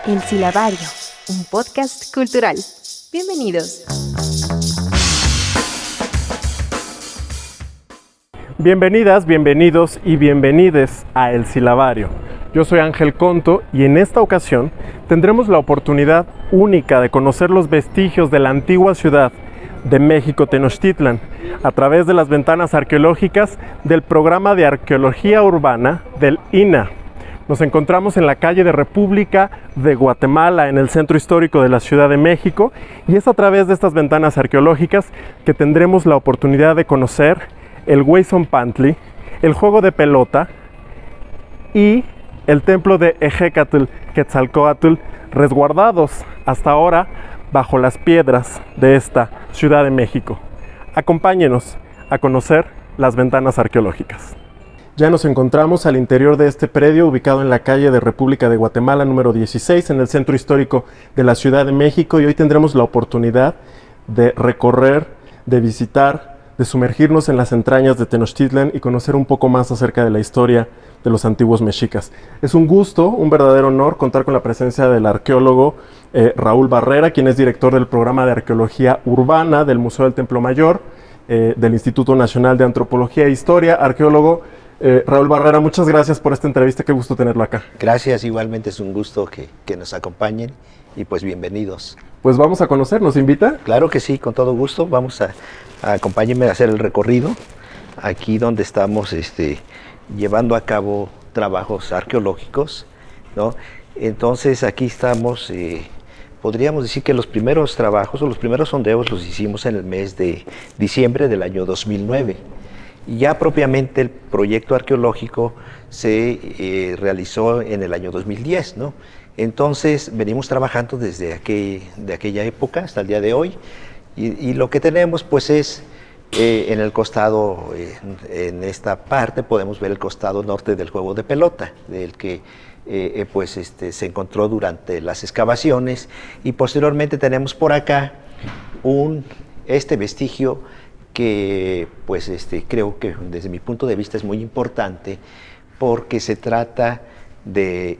El Silabario, un podcast cultural. Bienvenidos. Bienvenidas, bienvenidos y bienvenides a El Silabario. Yo soy Ángel Conto y en esta ocasión tendremos la oportunidad única de conocer los vestigios de la antigua ciudad de México Tenochtitlan a través de las ventanas arqueológicas del programa de arqueología urbana del INAH. Nos encontramos en la calle de República de Guatemala, en el centro histórico de la Ciudad de México, y es a través de estas ventanas arqueológicas que tendremos la oportunidad de conocer el Hueyzompantli, el juego de pelota y el templo de Ejecatl Quetzalcóatl, resguardados hasta ahora bajo las piedras de esta Ciudad de México. Acompáñenos a conocer las ventanas arqueológicas. Ya nos encontramos al interior de este predio ubicado en la calle de República de Guatemala número 16 en el centro histórico de la Ciudad de México, y hoy tendremos la oportunidad de recorrer, de visitar, de sumergirnos en las entrañas de Tenochtitlan y conocer un poco más acerca de la historia de los antiguos mexicas. Es un gusto, un verdadero honor contar con la presencia del arqueólogo Raúl Barrera, quien es director del programa de arqueología urbana del Museo del Templo Mayor, del Instituto Nacional de Antropología e Historia. Arqueólogo Raúl Barrera, muchas gracias por esta entrevista, qué gusto tenerlo acá. Gracias, igualmente es un gusto que nos acompañen y pues bienvenidos. Pues vamos a conocer, ¿nos invita? Claro que sí, con todo gusto, vamos a acompáñenme a hacer el recorrido, aquí donde estamos llevando a cabo trabajos arqueológicos, ¿no? Entonces aquí estamos, podríamos decir que los primeros trabajos o los primeros sondeos los hicimos en el mes de diciembre del año 2009. Y ya propiamente el proyecto arqueológico se realizó en el año 2010, ¿no? Entonces venimos trabajando desde aquella época hasta el día de hoy, y lo que tenemos pues es en el costado, en esta parte podemos ver el costado norte del juego de pelota, del que se encontró durante las excavaciones, y posteriormente tenemos por acá este vestigio que pues creo que desde mi punto de vista es muy importante, porque se trata de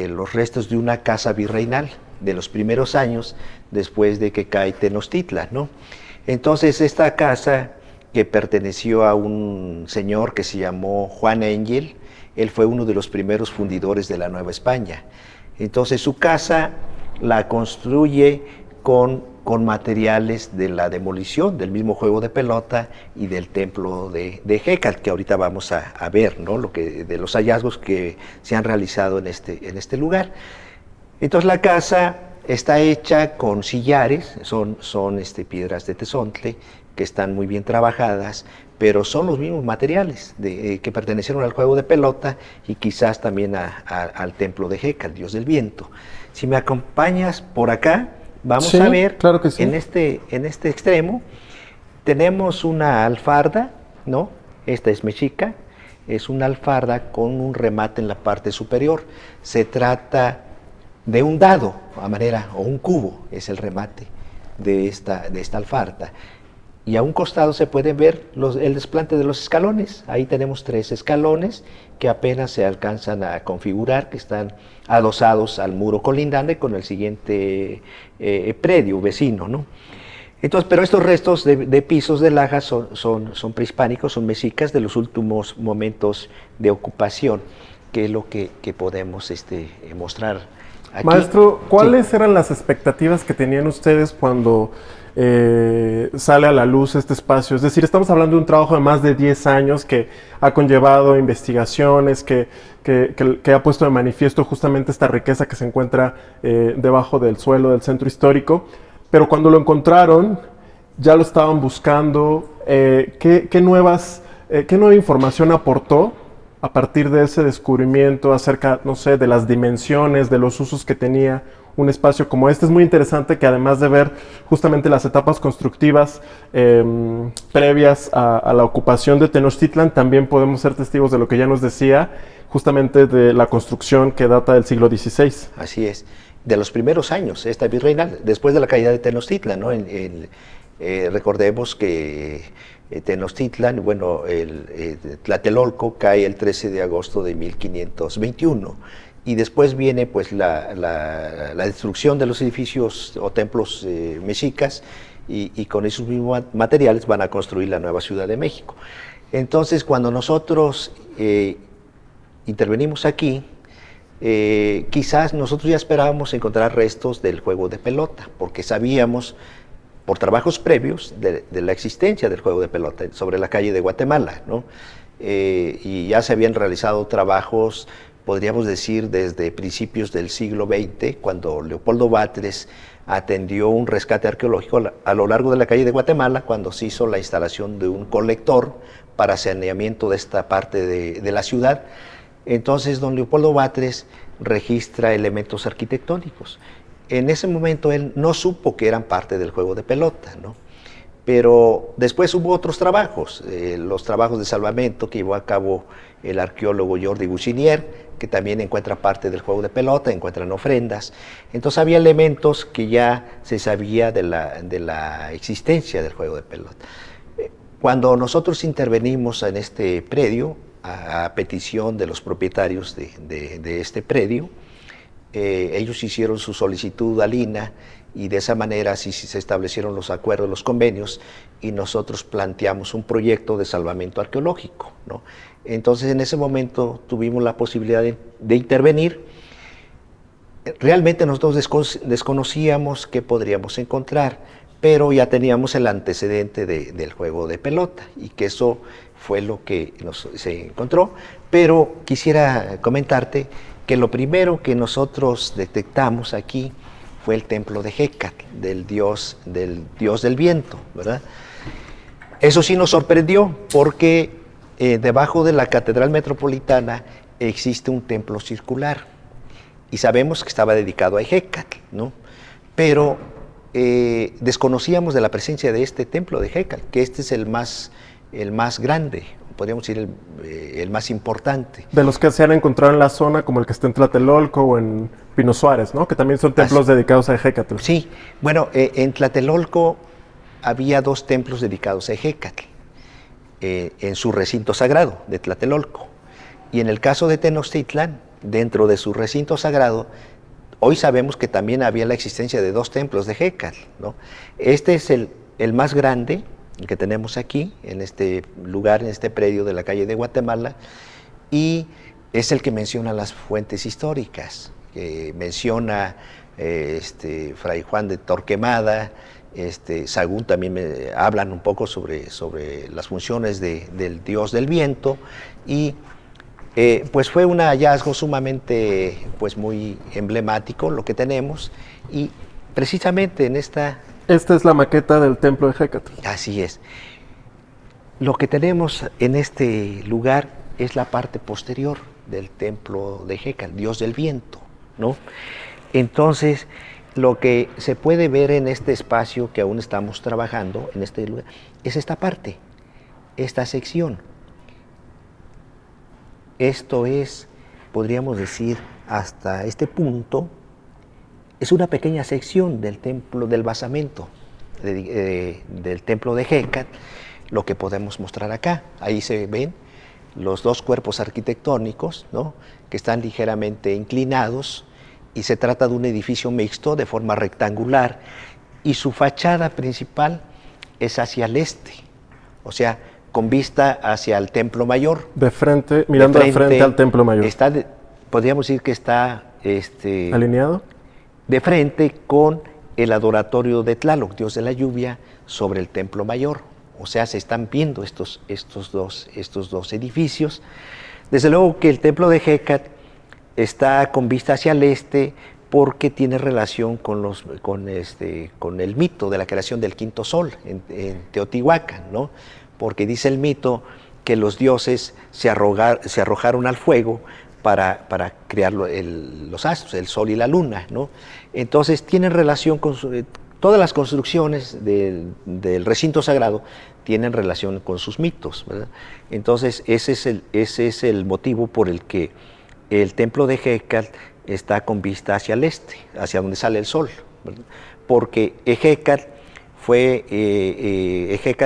los restos de una casa virreinal de los primeros años después de que cae Tenochtitlan, ¿no? Entonces esta casa, que perteneció a un señor que se llamó Juan Engel, él fue uno de los primeros fundidores de la Nueva España. Entonces su casa la construye con materiales de la demolición del mismo juego de pelota y del templo de Ejecatl, que ahorita vamos a ver, ¿no? De los hallazgos que se han realizado en este lugar. Entonces la casa está hecha con sillares, son piedras de tezontle que están muy bien trabajadas, pero son los mismos materiales que pertenecieron al juego de pelota y quizás también al templo de Ejecatl, dios del viento. Si me acompañas por acá, vamos a ver, claro que sí. en este extremo tenemos una alfarda, ¿no? Esta es mexica, es una alfarda con un remate en la parte superior. Se trata de un dado, o un cubo, es el remate de esta alfarda. Y a un costado se puede ver el desplante de los escalones. Ahí tenemos 3 escalones que apenas se alcanzan a configurar, que están adosados al muro colindante con el siguiente predio vecino, ¿no? Entonces, pero estos restos de pisos de laja son prehispánicos, son mexicas de los últimos momentos de ocupación, que es lo que podemos mostrar aquí. Maestro, ¿cuáles eran las expectativas que tenían ustedes cuando sale a la luz este espacio? Es decir, estamos hablando de un trabajo de más de 10 años que ha conllevado investigaciones, que ha puesto de manifiesto justamente esta riqueza que se encuentra debajo del suelo del centro histórico, pero cuando lo encontraron, ya lo estaban buscando. ¿Qué nueva información aportó a partir de ese descubrimiento acerca, no sé, de las dimensiones, de los usos que tenía un espacio como este? Es muy interesante que, además de ver justamente las etapas constructivas previas a la ocupación de Tenochtitlan, también podemos ser testigos de lo que ya nos decía, justamente de la construcción que data del siglo XVI. Así es, de los primeros años, esta virreinal, después de la caída de Tenochtitlan, ¿no? Recordemos que Tenochtitlan, Tlatelolco cae el 13 de agosto de 1521. y después viene pues la destrucción de los edificios o templos mexicas, y con esos mismos materiales van a construir la nueva Ciudad de México. Entonces, cuando nosotros intervenimos aquí, quizás nosotros ya esperábamos encontrar restos del juego de pelota, porque sabíamos por trabajos previos de la existencia del juego de pelota sobre la calle de Guatemala, ¿no? Y ya se habían realizado trabajos, podríamos decir, desde principios del siglo XX, cuando Leopoldo Batres atendió un rescate arqueológico a lo largo de la calle de Guatemala, cuando se hizo la instalación de un colector para saneamiento de esta parte de la ciudad. Entonces, don Leopoldo Batres registra elementos arquitectónicos. En ese momento él no supo que eran parte del juego de pelota, ¿no? Pero después hubo otros trabajos, los trabajos de salvamento que llevó a cabo el arqueólogo Jordi Goussinier, que también encuentra parte del juego de pelota, encuentran ofrendas. Entonces había elementos que ya se sabía de la existencia del juego de pelota. Cuando nosotros intervenimos en este predio, a petición de los propietarios de este predio, ellos hicieron su solicitud al INAH, y de esa manera sí se establecieron los acuerdos, los convenios, y nosotros planteamos un proyecto de salvamento arqueológico, ¿no? Entonces, en ese momento tuvimos la posibilidad de intervenir. Realmente nosotros desconocíamos qué podríamos encontrar, pero ya teníamos el antecedente del juego de pelota, y que eso fue lo que se encontró. Pero quisiera comentarte que lo primero que nosotros detectamos aquí fue el templo de Hécatl, del dios del viento, ¿verdad? Eso sí nos sorprendió, porque debajo de la Catedral Metropolitana existe un templo circular, y sabemos que estaba dedicado a Hécatl, ¿no? Pero desconocíamos de la presencia de este templo de Hécatl, que este es el más grande, podríamos decir el más importante. De los que se han encontrado en la zona, como el que está en Tlatelolco o en Pino Suárez, ¿no? Que también son templos dedicados a Hécatl. Sí, bueno, en Tlatelolco había 2 templos dedicados a Hécatl, en su recinto sagrado de Tlatelolco. Y en el caso de Tenochtitlan, dentro de su recinto sagrado, hoy sabemos que también había la existencia de 2 templos de Hécatl, ¿no? Este es el más grande, el que tenemos aquí, en este lugar, en este predio de la calle de Guatemala, y es el que menciona las fuentes históricas, que menciona Fray Juan de Torquemada, Sagún también hablan un poco sobre las funciones del dios del viento, y pues fue un hallazgo sumamente, pues muy emblemático lo que tenemos, y precisamente en esta... Esta es la maqueta del templo de Hécatl. Así es. Lo que tenemos en este lugar es la parte posterior del templo de Hécatl, dios del viento, ¿no? Entonces, lo que se puede ver en este espacio que aún estamos trabajando, en este lugar, es esta parte, esta sección. Esto es, podríamos decir, hasta este punto, es una pequeña sección del templo, del basamento del templo de Hécatl, lo que podemos mostrar acá. Ahí se ven los 2 cuerpos arquitectónicos, ¿no?, que están ligeramente inclinados, y se trata de un edificio mixto de forma rectangular, y su fachada principal es hacia el este, o sea, con vista hacia el templo mayor. De frente, mirando de frente al templo mayor. Podríamos decir que está... ¿alineado? De frente con el adoratorio de Tlaloc, dios de la lluvia, sobre el templo mayor. O sea, se están viendo estos dos edificios. Desde luego que el templo de Hécatl está con vista hacia el este, porque tiene relación con el mito de la creación del quinto sol en Teotihuacán, ¿no? Porque dice el mito que los dioses se arrojaron al fuego para crear los astros, el sol y la luna, ¿no? Entonces tienen relación con todas las construcciones del recinto sagrado tienen relación con sus mitos, ¿verdad? Entonces ese es el motivo por el que el templo de Hécatl está con vista hacia el este, hacia donde sale el sol, ¿verdad? Porque Hécatl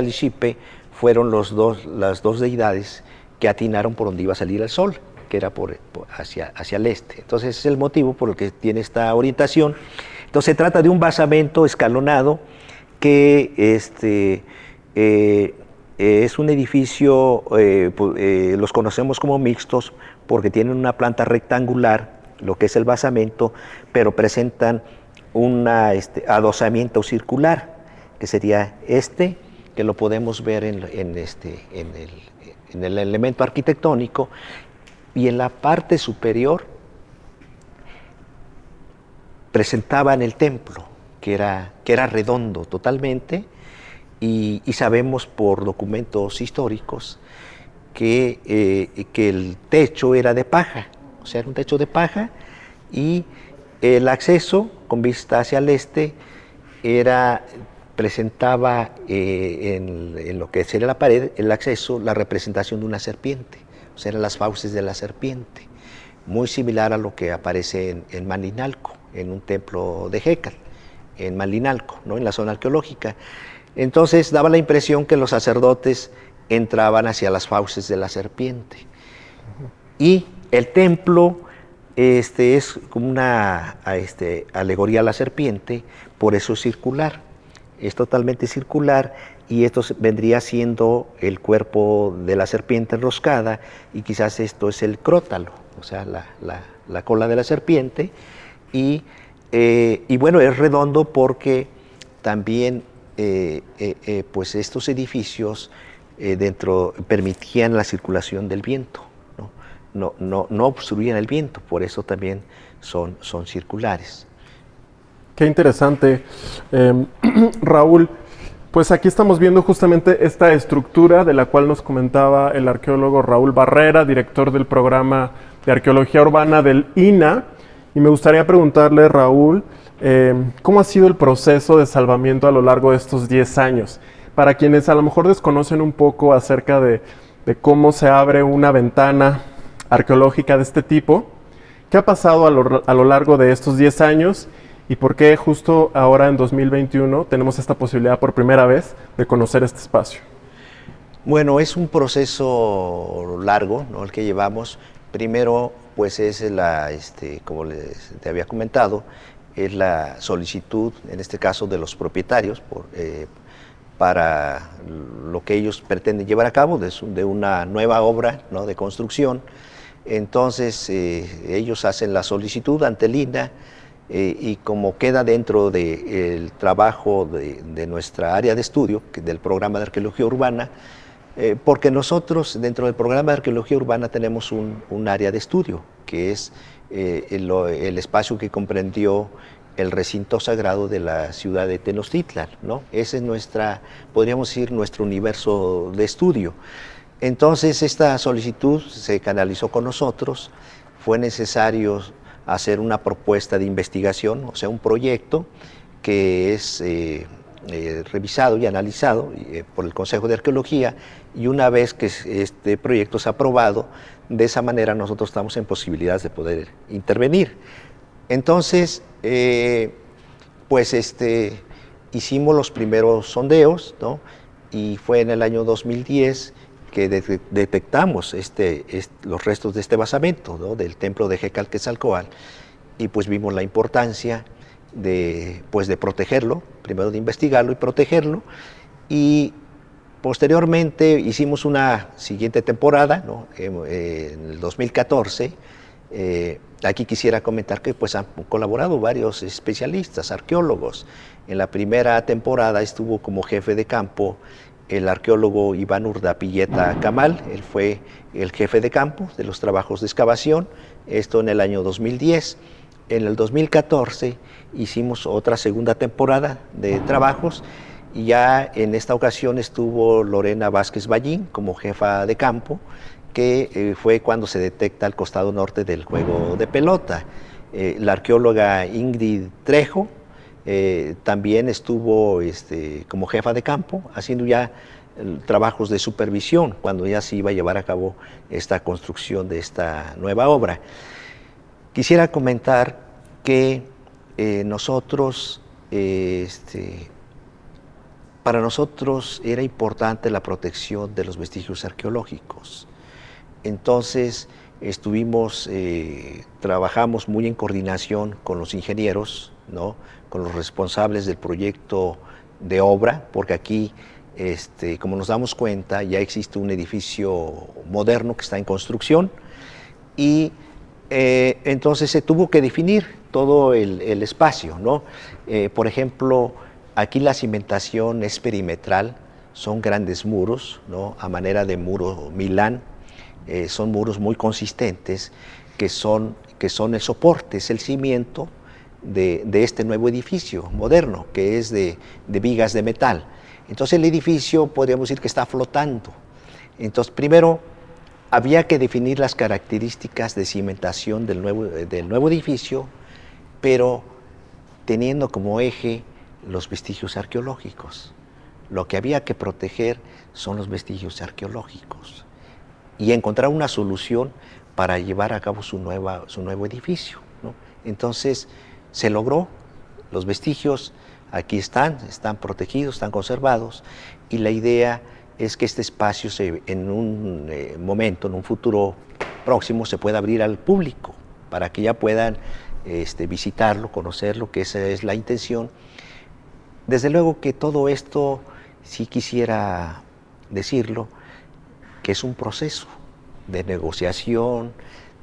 y Xipe fueron las dos deidades que atinaron por donde iba a salir el sol. que era hacia el este. Entonces ese es el motivo por el que tiene esta orientación. Entonces se trata de un basamento escalonado que es un edificio, los conocemos como mixtos porque tienen una planta rectangular, lo que es el basamento, pero presentan un adosamiento circular, que sería que lo podemos ver en el elemento arquitectónico, y en la parte superior presentaban el templo, que era redondo totalmente, y sabemos por documentos históricos que el techo era de paja, o sea, era un techo de paja, y el acceso con vista hacia el este presentaba en lo que sería la pared, el acceso, la representación de una serpiente, o sea, eran las fauces de la serpiente, muy similar a lo que aparece en Malinalco, en un templo de Jécal, en Malinalco, ¿no?, en la zona arqueológica. Entonces daba la impresión que los sacerdotes entraban hacia las fauces de la serpiente. Y el templo es como una alegoría a la serpiente, por eso es circular. Es totalmente circular, y esto vendría siendo el cuerpo de la serpiente enroscada, y quizás esto es el crótalo, o sea, la cola de la serpiente. Y bueno, es redondo porque también pues estos edificios dentro permitían la circulación del viento, no obstruían el viento, por eso también son circulares. Qué interesante. Raúl, pues aquí estamos viendo justamente esta estructura de la cual nos comentaba el arqueólogo Raúl Barrera, director del programa de arqueología urbana del INAH, y me gustaría preguntarle, Raúl, ¿cómo ha sido el proceso de salvamiento a lo largo de estos 10 años? Para quienes a lo mejor desconocen un poco acerca de cómo se abre una ventana arqueológica de este tipo, ¿qué ha pasado a lo largo de estos 10 años y por qué justo ahora en 2021 tenemos esta posibilidad por primera vez de conocer este espacio? Bueno, es un proceso largo, ¿no?, el que llevamos. Primero, pues es como te había comentado, es la solicitud, en este caso de los propietarios, para lo que ellos pretenden llevar a cabo, de una nueva obra, ¿no?, de construcción. Entonces, ellos hacen la solicitud ante el INAH, y como queda dentro del trabajo de nuestra área de estudio, del programa de arqueología urbana, porque nosotros dentro del programa de arqueología urbana tenemos un área de estudio, que es el espacio que comprendió el recinto sagrado de la ciudad de Tenochtitlan, ¿no? Ese es podríamos decir, nuestro universo de estudio. Entonces esta solicitud se canalizó con nosotros, fue necesario hacer una propuesta de investigación, o sea, un proyecto que es revisado y analizado por el Consejo de Arqueología, y una vez que este proyecto es aprobado, de esa manera nosotros estamos en posibilidades de poder intervenir. Entonces, pues hicimos los primeros sondeos, ¿no?, y fue en el año 2010 que detectamos los restos de este basamento, ¿no?, del templo de Jécal-Quetzalcóatl, y pues vimos la importancia de protegerlo, primero de investigarlo y protegerlo, y posteriormente hicimos una siguiente temporada, ¿no?, en el 2014. Aquí quisiera comentar que pues han colaborado varios especialistas, arqueólogos. En la primera temporada estuvo como jefe de campo el arqueólogo Iván Urdapilleta Camal. Él fue el jefe de campo de los trabajos de excavación, esto en el año 2010. En el 2014 hicimos otra segunda temporada de trabajos, y ya en esta ocasión estuvo Lorena Vázquez Ballín como jefa de campo, que fue cuando se detecta el costado norte del juego de pelota. La arqueóloga Ingrid Trejo también estuvo como jefa de campo, haciendo ya trabajos de supervisión cuando ya se iba a llevar a cabo esta construcción de esta nueva obra. Quisiera comentar que nosotros, para nosotros era importante la protección de los vestigios arqueológicos. Entonces, trabajamos muy en coordinación con los ingenieros, ¿no? Con los responsables del proyecto de obra, porque aquí, como nos damos cuenta, ya existe un edificio moderno que está en construcción y entonces se tuvo que definir todo el espacio, ¿no? Por ejemplo, aquí la cimentación es perimetral, son grandes muros, ¿no? A manera de muro Milán, son muros muy consistentes que son el soporte, es el cimiento de este nuevo edificio moderno, que es de vigas de metal. Entonces el edificio podríamos decir que está flotando. Entonces primero había que definir las características de cimentación del nuevo edificio, pero teniendo como eje los vestigios arqueológicos. Lo que había que proteger son los vestigios arqueológicos y encontrar una solución para llevar a cabo su nuevo edificio, ¿no? Entonces se logró, los vestigios aquí están protegidos, están conservados, y la idea es que este espacio en un momento, en un futuro próximo, se pueda abrir al público para que ya puedan visitarlo, conocerlo, que esa es la intención. Desde luego que todo esto, sí quisiera decirlo, que es un proceso de negociación,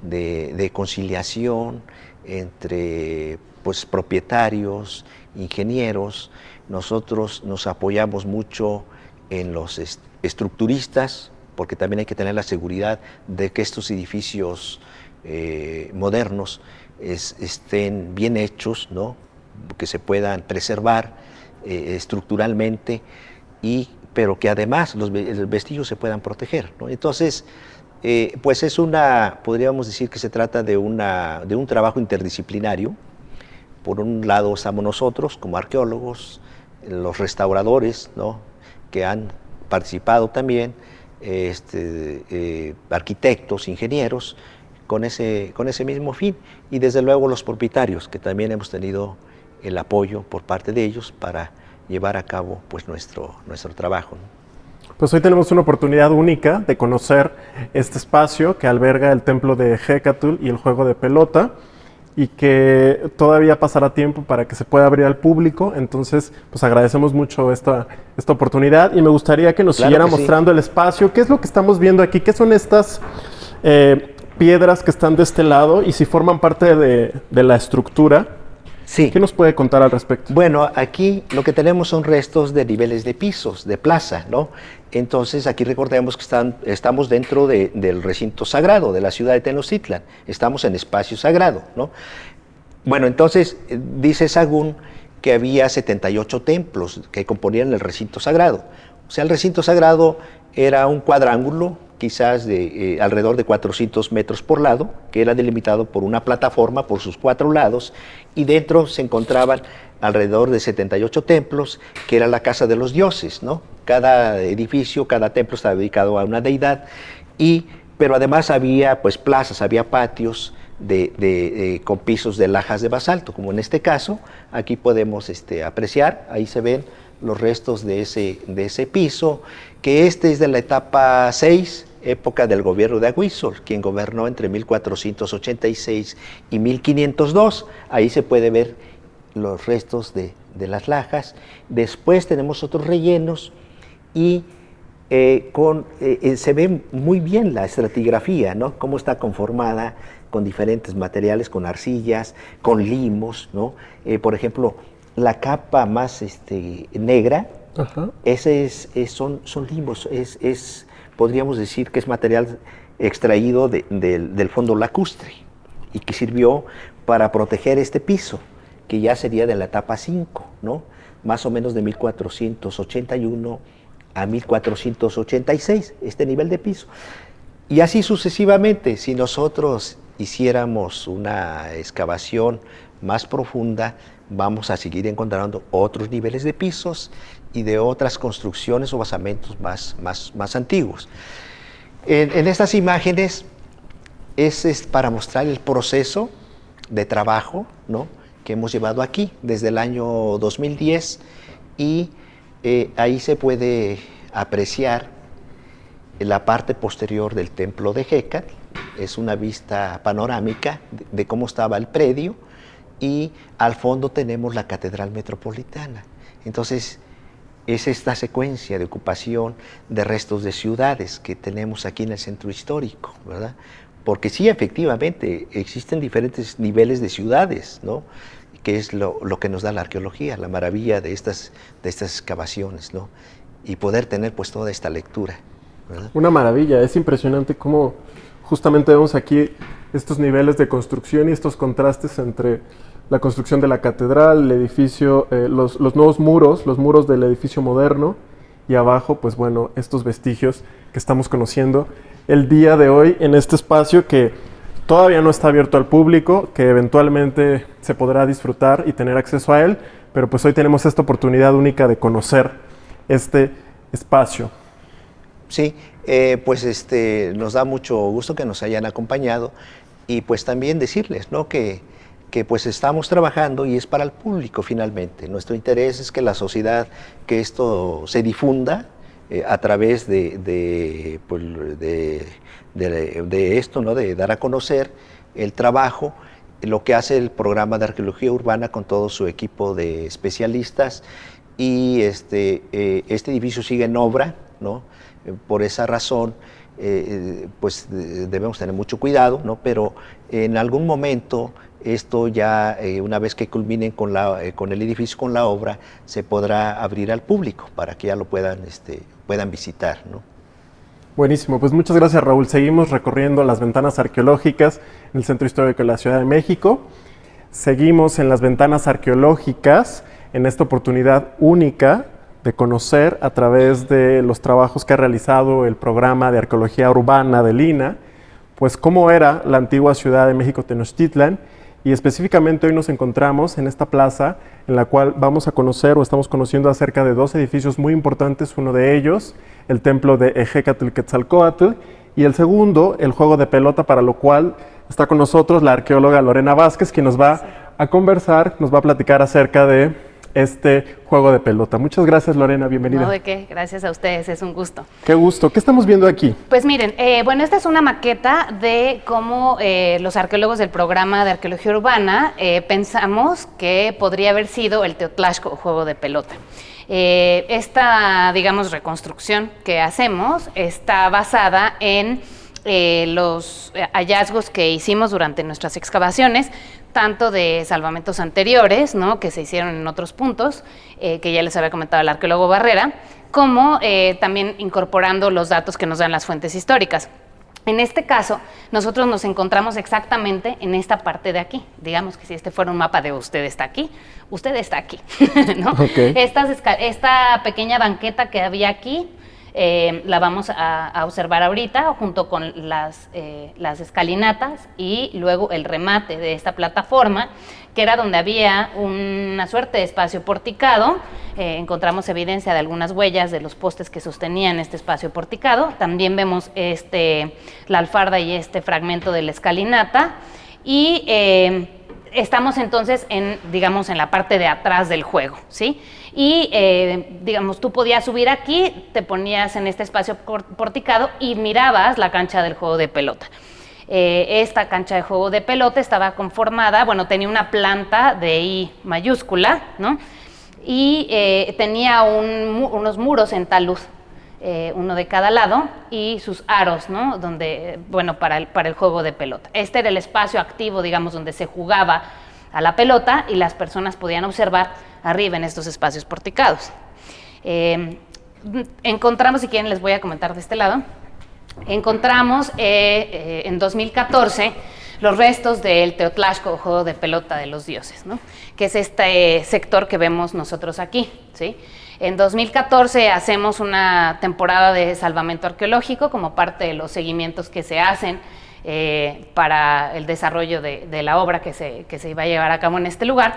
de conciliación entre propietarios, ingenieros. Nosotros nos apoyamos mucho en los estructuristas, porque también hay que tener la seguridad de que estos edificios modernos estén bien hechos, ¿no? Que se puedan preservar estructuralmente, pero que además los vestigios se puedan proteger, ¿no? Entonces, pues podríamos decir que se trata de un trabajo interdisciplinario. Por un lado estamos nosotros como arqueólogos, los restauradores, ¿no? Que han participado también, arquitectos, ingenieros, con ese mismo fin, y desde luego los propietarios, que también hemos tenido el apoyo por parte de ellos para llevar a cabo nuestro trabajo, ¿no? Pues hoy tenemos una oportunidad única de conocer este espacio que alberga el templo de Hécatl y el juego de pelota, y que todavía pasará tiempo para que se pueda abrir al público. Entonces, pues agradecemos mucho esta oportunidad, y me gustaría que nos siguiera mostrando el espacio. ¿Qué es lo que estamos viendo aquí? ¿Qué son estas piedras que están de este lado y si forman parte de la estructura? Sí. ¿Qué nos puede contar al respecto? Bueno, aquí lo que tenemos son restos de niveles de pisos, de plaza, ¿no? Entonces aquí recordemos que estamos dentro del recinto sagrado de la ciudad de Tenochtitlan, estamos en espacio sagrado, ¿no? Bueno, entonces dice Sahagún que había 78 templos que componían el recinto sagrado. O sea, el recinto sagrado era un cuadrángulo, quizás de alrededor de 400 metros por lado, que era delimitado por una plataforma por sus 4 lados, y dentro se encontraban alrededor de 78 templos, que era la casa de los dioses, ¿no? Cada edificio, cada templo estaba dedicado a una deidad, pero además había plazas, había patios con pisos de lajas de basalto, como en este caso. Aquí podemos apreciar, ahí se ven los restos de ese piso, que es de la etapa 6, época del gobierno de Agüitzol, quien gobernó entre 1486 y 1502. Ahí se puede ver los restos de las lajas. Después tenemos otros rellenos y se ve muy bien la estratigrafía, ¿no? Cómo está conformada con diferentes materiales, con arcillas, con limos, ¿no? Por ejemplo, la capa más negra, son limos, podríamos decir que es material extraído del fondo lacustre y que sirvió para proteger este piso, que ya sería de la etapa 5, ¿no? Más o menos de 1481 a 1486, este nivel de piso. Y así sucesivamente, si nosotros hiciéramos una excavación más profunda, vamos a seguir encontrando otros niveles de pisos y de otras construcciones o basamentos más antiguos. En estas imágenes es para mostrar el proceso de trabajo, ¿no?, que hemos llevado aquí desde el año 2010, y ahí se puede apreciar la parte posterior del templo de Hécatl, es una vista panorámica de cómo estaba el predio, y al fondo tenemos la Catedral Metropolitana. Entonces, es esta secuencia de ocupación de restos de ciudades que tenemos aquí en el centro histórico, ¿verdad? Porque sí, efectivamente, existen diferentes niveles de ciudades, ¿no? Que es lo que nos da la arqueología, la maravilla de estas excavaciones, ¿no? Y poder tener pues toda esta lectura, ¿verdad? Una maravilla, es impresionante cómo justamente vemos aquí estos niveles de construcción y estos contrastes entre la construcción de la catedral, el edificio, los nuevos muros, los muros del edificio moderno, y abajo, pues bueno, estos vestigios que estamos conociendo el día de hoy en este espacio que todavía no está abierto al público, que eventualmente se podrá disfrutar y tener acceso a él, pero pues hoy tenemos esta oportunidad única de conocer este espacio. Sí, pues nos da mucho gusto que nos hayan acompañado, y pues también decirles, ¿no?, que pues estamos trabajando y es para el público finalmente. Nuestro interés es que la sociedad, que esto se difunda a través de esto, ¿no?, de dar a conocer el trabajo, lo que hace el programa de arqueología urbana con todo su equipo de especialistas, y este edificio sigue en obra, ¿no? Por esa razón, pues debemos tener mucho cuidado, ¿no? Pero en algún momento esto ya, una vez que culminen con el edificio, con la obra, se podrá abrir al público para que ya lo puedan visitar, ¿no? Buenísimo, pues muchas gracias, Raúl. Seguimos recorriendo las ventanas arqueológicas en el Centro Histórico de la Ciudad de México. Seguimos en las ventanas arqueológicas en esta oportunidad única de conocer, a través de los trabajos que ha realizado el programa de arqueología urbana del INAH, pues cómo era la antigua Ciudad de México Tenochtitlan. Y específicamente hoy nos encontramos en esta plaza en la cual vamos a conocer o estamos conociendo acerca de dos edificios muy importantes. Uno de ellos, el templo de Ejecatl-Quetzalcóatl, y el segundo, el juego de pelota, para lo cual está con nosotros la arqueóloga Lorena Vázquez, quien nos va a conversar, nos va a platicar acerca de este juego de pelota. Muchas gracias, Lorena, bienvenida. No, ¿de qué? Gracias a ustedes, es un gusto. Qué gusto. ¿Qué estamos viendo aquí? Pues miren, bueno, esta es una maqueta de cómo los arqueólogos del programa de arqueología urbana pensamos que podría haber sido el Teotlachco, o juego de pelota. Esta, digamos, reconstrucción que hacemos está basada en los hallazgos que hicimos durante nuestras excavaciones, tanto de salvamentos anteriores, ¿no?, que se hicieron en otros puntos, que ya les había comentado el arqueólogo Barrera, como también incorporando los datos que nos dan las fuentes históricas. En este caso, nosotros nos encontramos exactamente en esta parte de aquí. Digamos que si este fuera un mapa de usted está aquí, ¿no? Okay. Esta pequeña banqueta que había aquí, la vamos a observar ahorita junto con las escalinatas, y luego el remate de esta plataforma, que era donde había una suerte de espacio porticado. Encontramos evidencia de algunas huellas de los postes que sostenían este espacio porticado. También vemos la alfarda y este fragmento de la escalinata, y estamos entonces digamos, en la parte de atrás del juego, ¿sí? Y, digamos, tú podías subir aquí, te ponías en este espacio porticado y mirabas la cancha del juego de pelota. Esta cancha de juego de pelota estaba conformada, bueno, tenía una planta de I mayúscula, ¿no? Y tenía unos muros en talud, uno de cada lado, y sus aros, ¿no?, donde, bueno, para el juego de pelota. Este era el espacio activo, digamos, donde se jugaba a la pelota y las personas podían observar arriba en estos espacios porticados. Encontramos, si quieren les voy a comentar de este lado, encontramos en 2014 los restos del Teotlachco, o juego de pelota de los dioses, ¿no?, que es este sector que vemos nosotros aquí, ¿sí? En 2014 hacemos una temporada de salvamento arqueológico como parte de los seguimientos que se hacen para el desarrollo de la obra que se iba a llevar a cabo en este lugar.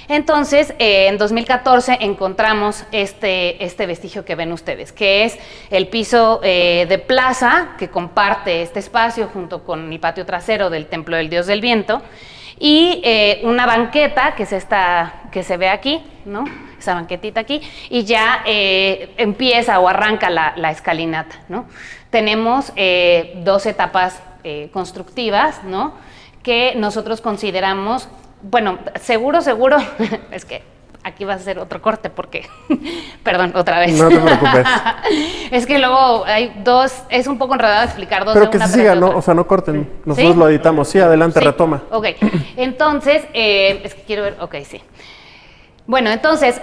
Entonces, en 2014 encontramos este vestigio que ven ustedes, que es el piso de plaza que comparte este espacio junto con el patio trasero del Templo del Dios del Viento, y una banqueta, que es esta que se ve aquí, ¿no?, esa banquetita aquí, y ya empieza o arranca la escalinata, ¿no? Tenemos dos etapas constructivas, ¿no? Que nosotros consideramos, bueno, seguro, es que aquí vas a hacer otro corte porque, perdón, otra vez. No te preocupes. Es que luego hay dos, es un poco enredado explicar dos. Pero de que una se tras siga, de ¿no? otra. O sea, no corten. Nosotros ¿Sí? lo editamos. Sí, adelante, Sí. retoma. Ok, entonces, es que quiero ver, ok, sí. Bueno, entonces,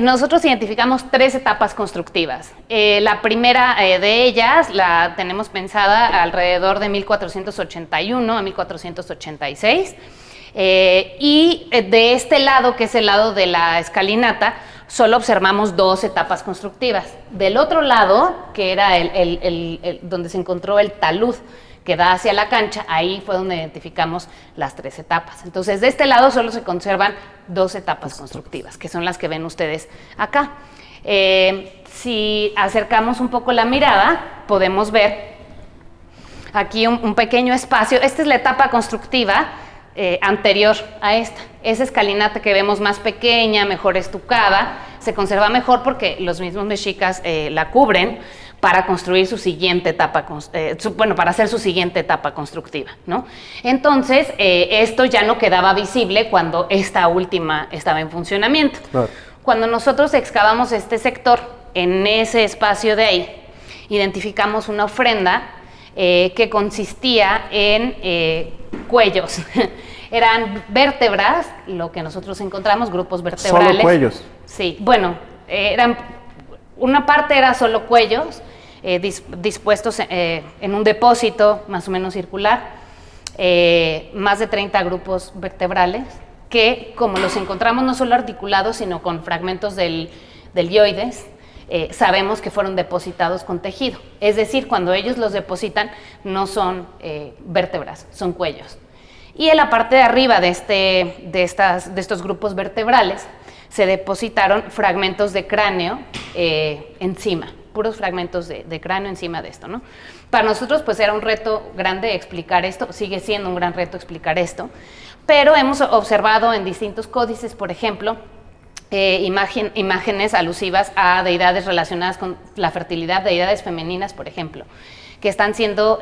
nosotros identificamos 3 etapas constructivas. La primera de ellas la tenemos pensada alrededor de 1481 a 1486. Y de este lado, que es el lado de la escalinata, solo observamos 2 etapas constructivas. Del otro lado, que era donde se encontró el talud que da hacia la cancha, ahí fue donde identificamos las 3 etapas. Entonces, de este lado solo se conservan 2 etapas constructivas, que son las que ven ustedes acá. Si acercamos un poco la mirada, podemos ver aquí un pequeño espacio. Esta es la etapa constructiva anterior a esta. Esa escalinata que vemos más pequeña, mejor estucada, se conserva mejor porque los mismos mexicas la cubren para construir su siguiente etapa, para hacer su siguiente etapa constructiva, ¿no? Entonces, esto ya no quedaba visible cuando esta última estaba en funcionamiento. Claro. Cuando nosotros excavamos este sector, en ese espacio de ahí, identificamos una ofrenda que consistía en cuellos. Eran vértebras, lo que nosotros encontramos, grupos vertebrales. Solo cuellos. Sí, bueno, una parte era solo cuellos, dispuestos en un depósito más o menos circular, más de 30 grupos vertebrales, que como los encontramos no solo articulados, sino con fragmentos del hioides, sabemos que fueron depositados con tejido. Es decir, cuando ellos los depositan, no son vértebras, son cuellos. Y en la parte de arriba de estos grupos vertebrales se depositaron fragmentos de cráneo encima, puros fragmentos de cráneo encima de esto, ¿no? Para nosotros pues era un reto grande explicar esto, sigue siendo un gran reto explicar esto, pero hemos observado en distintos códices, por ejemplo, imágenes alusivas a deidades relacionadas con la fertilidad, deidades femeninas, por ejemplo, que están siendo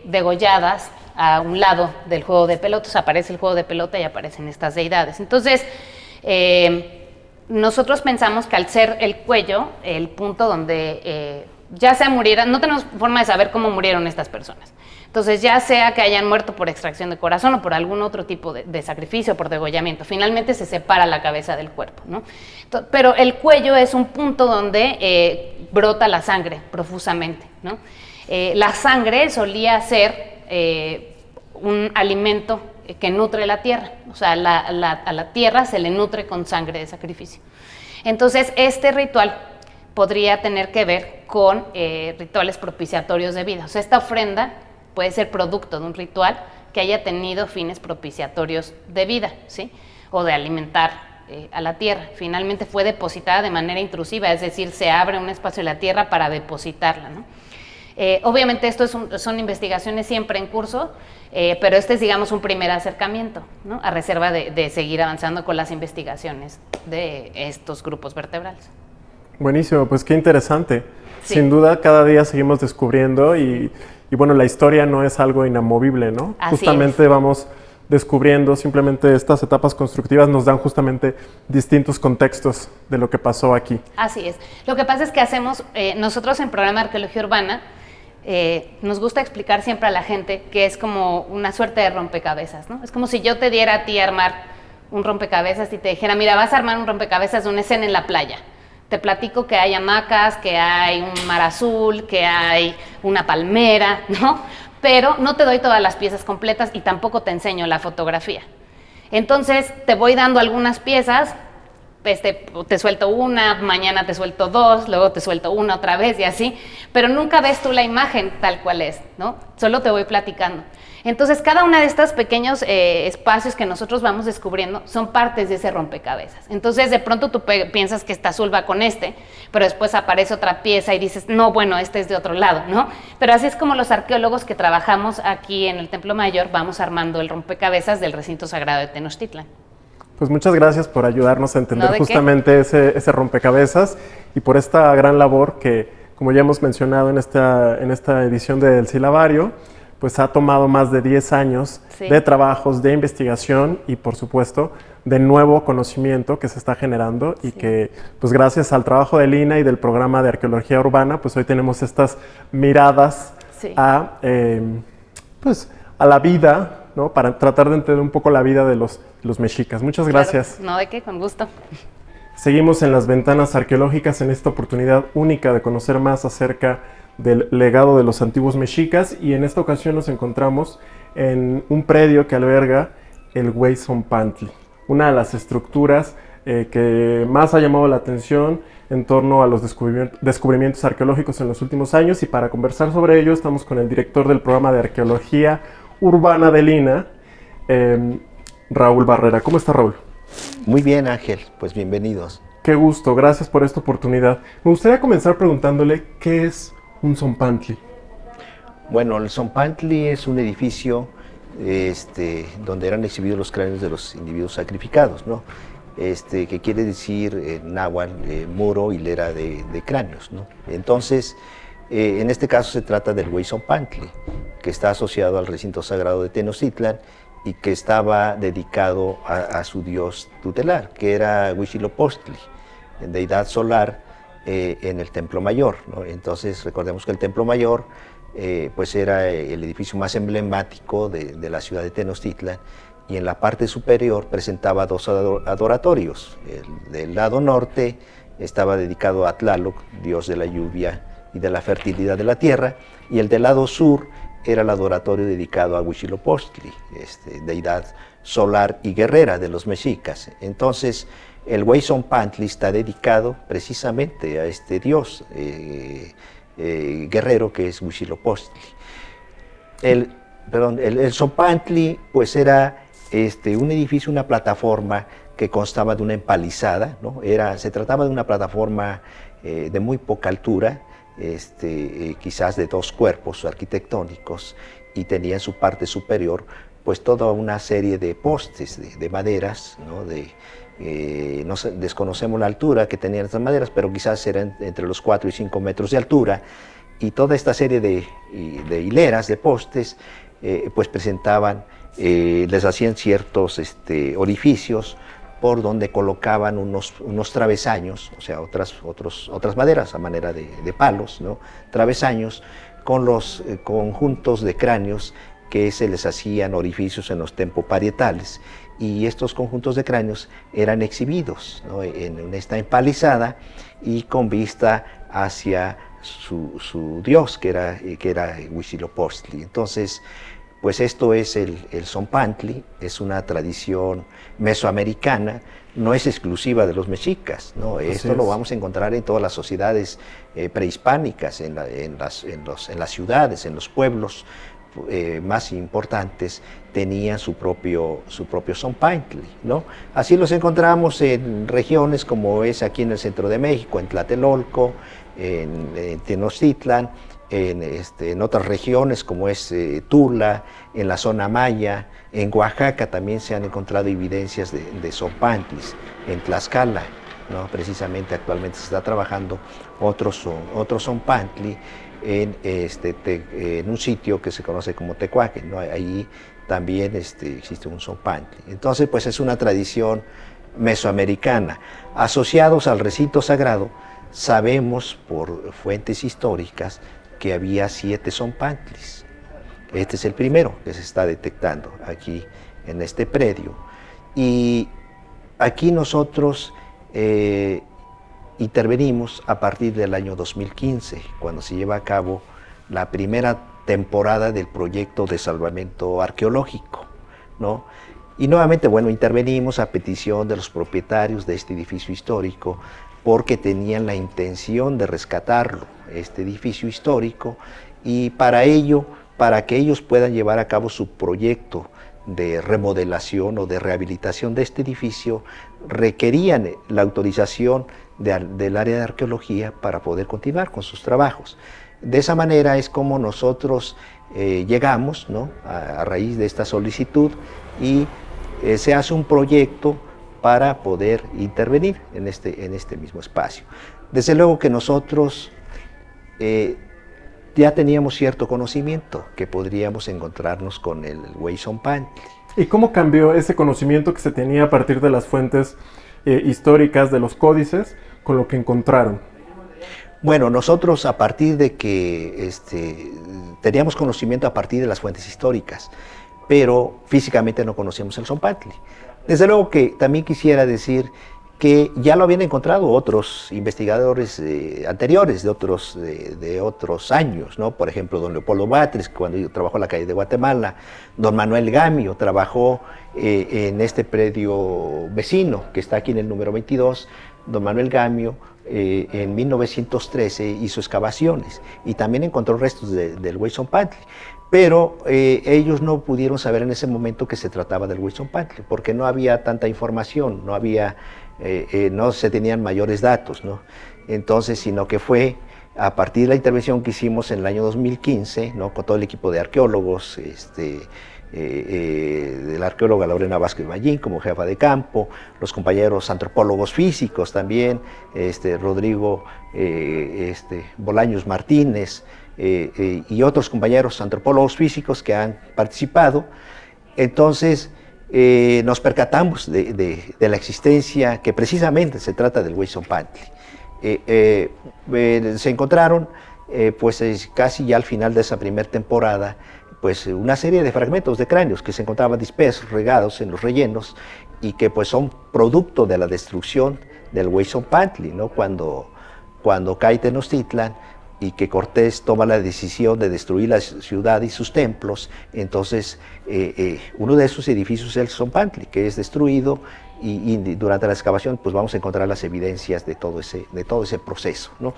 degolladas a un lado del juego de pelotas. Aparece el juego de pelota y aparecen estas deidades. Entonces, nosotros pensamos que al ser el cuello, el punto donde ya sea murieran, no tenemos forma de saber cómo murieron estas personas. Entonces, ya sea que hayan muerto por extracción de corazón o por algún otro tipo de sacrificio, por degollamiento, finalmente se separa la cabeza del cuerpo, ¿no? Pero el cuello es un punto donde brota la sangre profusamente, ¿no? La sangre solía ser un alimento que nutre la tierra, o sea, a la tierra se le nutre con sangre de sacrificio. Entonces, este ritual podría tener que ver con rituales propiciatorios de vida. O sea, esta ofrenda puede ser producto de un ritual que haya tenido fines propiciatorios de vida, ¿sí? O de alimentar a la tierra. Finalmente fue depositada de manera intrusiva, es decir, se abre un espacio en la tierra para depositarla, ¿no? Obviamente esto son investigaciones siempre en curso, pero este es, digamos, un primer acercamiento, ¿no? A reserva de seguir avanzando con las investigaciones de estos grupos vertebrales. Buenísimo, pues qué interesante. Sí. Sin duda, cada día seguimos descubriendo y bueno, la historia no es algo inamovible, ¿no? Así justamente es. Vamos descubriendo, simplemente estas etapas constructivas nos dan justamente distintos contextos de lo que pasó aquí. Así es. Lo que pasa es que hacemos, nosotros en Programa de Arqueología Urbana, nos gusta explicar siempre a la gente que es como una suerte de rompecabezas, ¿no? Es como si yo te diera a ti a armar un rompecabezas y te dijera, mira, vas a armar un rompecabezas de una escena en la playa. Te platico que hay hamacas, que hay un mar azul, que hay una palmera, ¿no? Pero no te doy todas las piezas completas y tampoco te enseño la fotografía. Entonces, te voy dando algunas piezas, te suelto una, mañana te suelto 2, luego te suelto una otra vez y así, pero nunca ves tú la imagen tal cual es, ¿no? Solo te voy platicando. Entonces, cada una de estos pequeños espacios que nosotros vamos descubriendo son partes de ese rompecabezas. Entonces, de pronto tú piensas que esta azul va con este, pero después aparece otra pieza y dices, no, bueno, este es de otro lado, ¿no? Pero así es como los arqueólogos que trabajamos aquí en el Templo Mayor vamos armando el rompecabezas del recinto sagrado de Tenochtitlan. Pues muchas gracias por ayudarnos a entender ¿No de justamente ese rompecabezas y por esta gran labor que, como ya hemos mencionado en esta edición del Silabario, pues ha tomado más de 10 años Sí. de trabajos, de investigación y por supuesto de nuevo conocimiento que se está generando y que pues gracias al trabajo de Lina y del programa de arqueología urbana, pues hoy tenemos estas miradas Sí. pues a la vida, ¿no? Para tratar de entender un poco la vida de los mexicas. Muchas gracias. Claro. No, ¿de qué? Con gusto. Seguimos en las ventanas arqueológicas en esta oportunidad única de conocer más acerca del legado de los antiguos mexicas y en esta ocasión nos encontramos en un predio que alberga el Hueyzompantli, una de las estructuras que más ha llamado la atención en torno a los descubrimientos arqueológicos en los últimos años, y para conversar sobre ello estamos con el director del programa de arqueología urbana de Lina, Raúl Barrera. ¿Cómo está, Raúl? Muy bien, Ángel, pues bienvenidos. Qué gusto, gracias por esta oportunidad. Me gustaría comenzar preguntándole qué es un zompantli. Bueno, el Zompantli es un edificio donde eran exhibidos los cráneos de los individuos sacrificados, ¿no? Que quiere decir en náhuatl muro, hilera de cráneos, ¿no? Entonces, en este caso se trata del Hueyzompantli, que está asociado al recinto sagrado de Tenochtitlan y que estaba dedicado a su dios tutelar, que era Huitzilopochtli, deidad solar en el Templo Mayor, ¿no? Entonces, recordemos que el Templo Mayor pues era el edificio más emblemático de la ciudad de Tenochtitlan, y en la parte superior presentaba dos adoratorios. El del lado norte estaba dedicado a Tlaloc, dios de la lluvia y de la fertilidad de la tierra, y el del lado sur era el adoratorio dedicado a Huitzilopochtli, deidad solar y guerrera de los mexicas. Entonces, el Hueyzompantli está dedicado precisamente a este dios guerrero que es Huitzilopochtli. El Zompantli pues era un edificio, una plataforma que constaba de una empalizada, ¿no? Se trataba de una plataforma de muy poca altura, quizás de 2 cuerpos arquitectónicos, y tenía en su parte superior pues toda una serie de postes de maderas, ¿no? Desconocemos la altura que tenían estas maderas, pero quizás eran entre los 4 y 5 metros de altura, y toda esta serie de hileras de postes pues presentaban, les hacían ciertos orificios por donde colocaban unos travesaños, o sea, otras maderas a manera de palos, ¿no? Travesaños con los conjuntos de cráneos que se les hacían orificios en los tempoparietales, y estos conjuntos de cráneos eran exhibidos, ¿no? en esta empalizada y con vista hacia su dios, que era Huitzilopochtli. Entonces, pues esto es el Zompantli, es una tradición mesoamericana, no es exclusiva de los mexicas, ¿no? Esto lo vamos a encontrar en todas las sociedades prehispánicas, en las ciudades, en los pueblos más importantes tenían su propio Zompantli, ¿no? Así los encontramos en regiones como es aquí en el centro de México, en Tlatelolco, en Tenochtitlan, en otras regiones como es Tula, en la zona maya, en Oaxaca también se han encontrado evidencias de Zompantlis, en Tlaxcala, ¿no? Precisamente actualmente se está trabajando otro Zompantli en un sitio que se conoce como Tecuaque, ¿no? Ahí también existe un Zompantli. Entonces, pues es una tradición mesoamericana. Asociados al recinto sagrado, sabemos por fuentes históricas que había 7 Zompantlis. Este es el primero que se está detectando aquí en este predio. Y aquí nosotros intervenimos a partir del año 2015, cuando se lleva a cabo la primera temporada del proyecto de salvamento arqueológico, ¿no? Y nuevamente, bueno, intervenimos a petición de los propietarios de este edificio histórico, porque tenían la intención de rescatarlo, este edificio histórico, y para ello, para que ellos puedan llevar a cabo su proyecto de remodelación o de rehabilitación de este edificio, requerían la autorización del área de arqueología para poder continuar con sus trabajos. De esa manera es como nosotros llegamos, ¿no? a raíz de esta solicitud, y se hace un proyecto para poder intervenir en este mismo espacio. Desde luego que nosotros ya teníamos cierto conocimiento que podríamos encontrarnos con el Huizompantli. ¿Y cómo cambió ese conocimiento que se tenía a partir de las fuentes históricas, de los códices, con lo que encontraron? Bueno, nosotros a partir de que teníamos conocimiento a partir de las fuentes históricas, pero físicamente no conocíamos el Tzompantli. Desde luego que también quisiera decir que ya lo habían encontrado otros investigadores anteriores, de otros años, ¿no? Por ejemplo, don Leopoldo Batres, cuando trabajó en la calle de Guatemala, don Manuel Gamio trabajó en este predio vecino, que está aquí en el número 22, don Manuel Gamio en 1913 hizo excavaciones y también encontró restos del Huizompantli. Pero ellos no pudieron saber en ese momento que se trataba del Huizompantli, porque no había tanta información, no se tenían mayores datos, ¿no? Entonces, sino que fue a partir de la intervención que hicimos en el año 2015, ¿no? Con todo el equipo de arqueólogos, de la arqueóloga Lorena Vázquez Ballín como jefa de campo, los compañeros antropólogos físicos también, Rodrigo Bolaños Martínez, y otros compañeros antropólogos físicos que han participado. Entonces nos percatamos de la existencia, que precisamente se trata del Huizompantli. Se encontraron casi ya al final de esa primera temporada pues una serie de fragmentos de cráneos que se encontraban dispersos, regados en los rellenos, y que pues son producto de la destrucción del Huizompantli, ¿no? Cuando cae Tenochtitlan y que Cortés toma la decisión de destruir la ciudad y sus templos, entonces uno de esos edificios es el Tzompantli, que es destruido, y durante la excavación pues vamos a encontrar las evidencias de todo ese proceso, ¿no?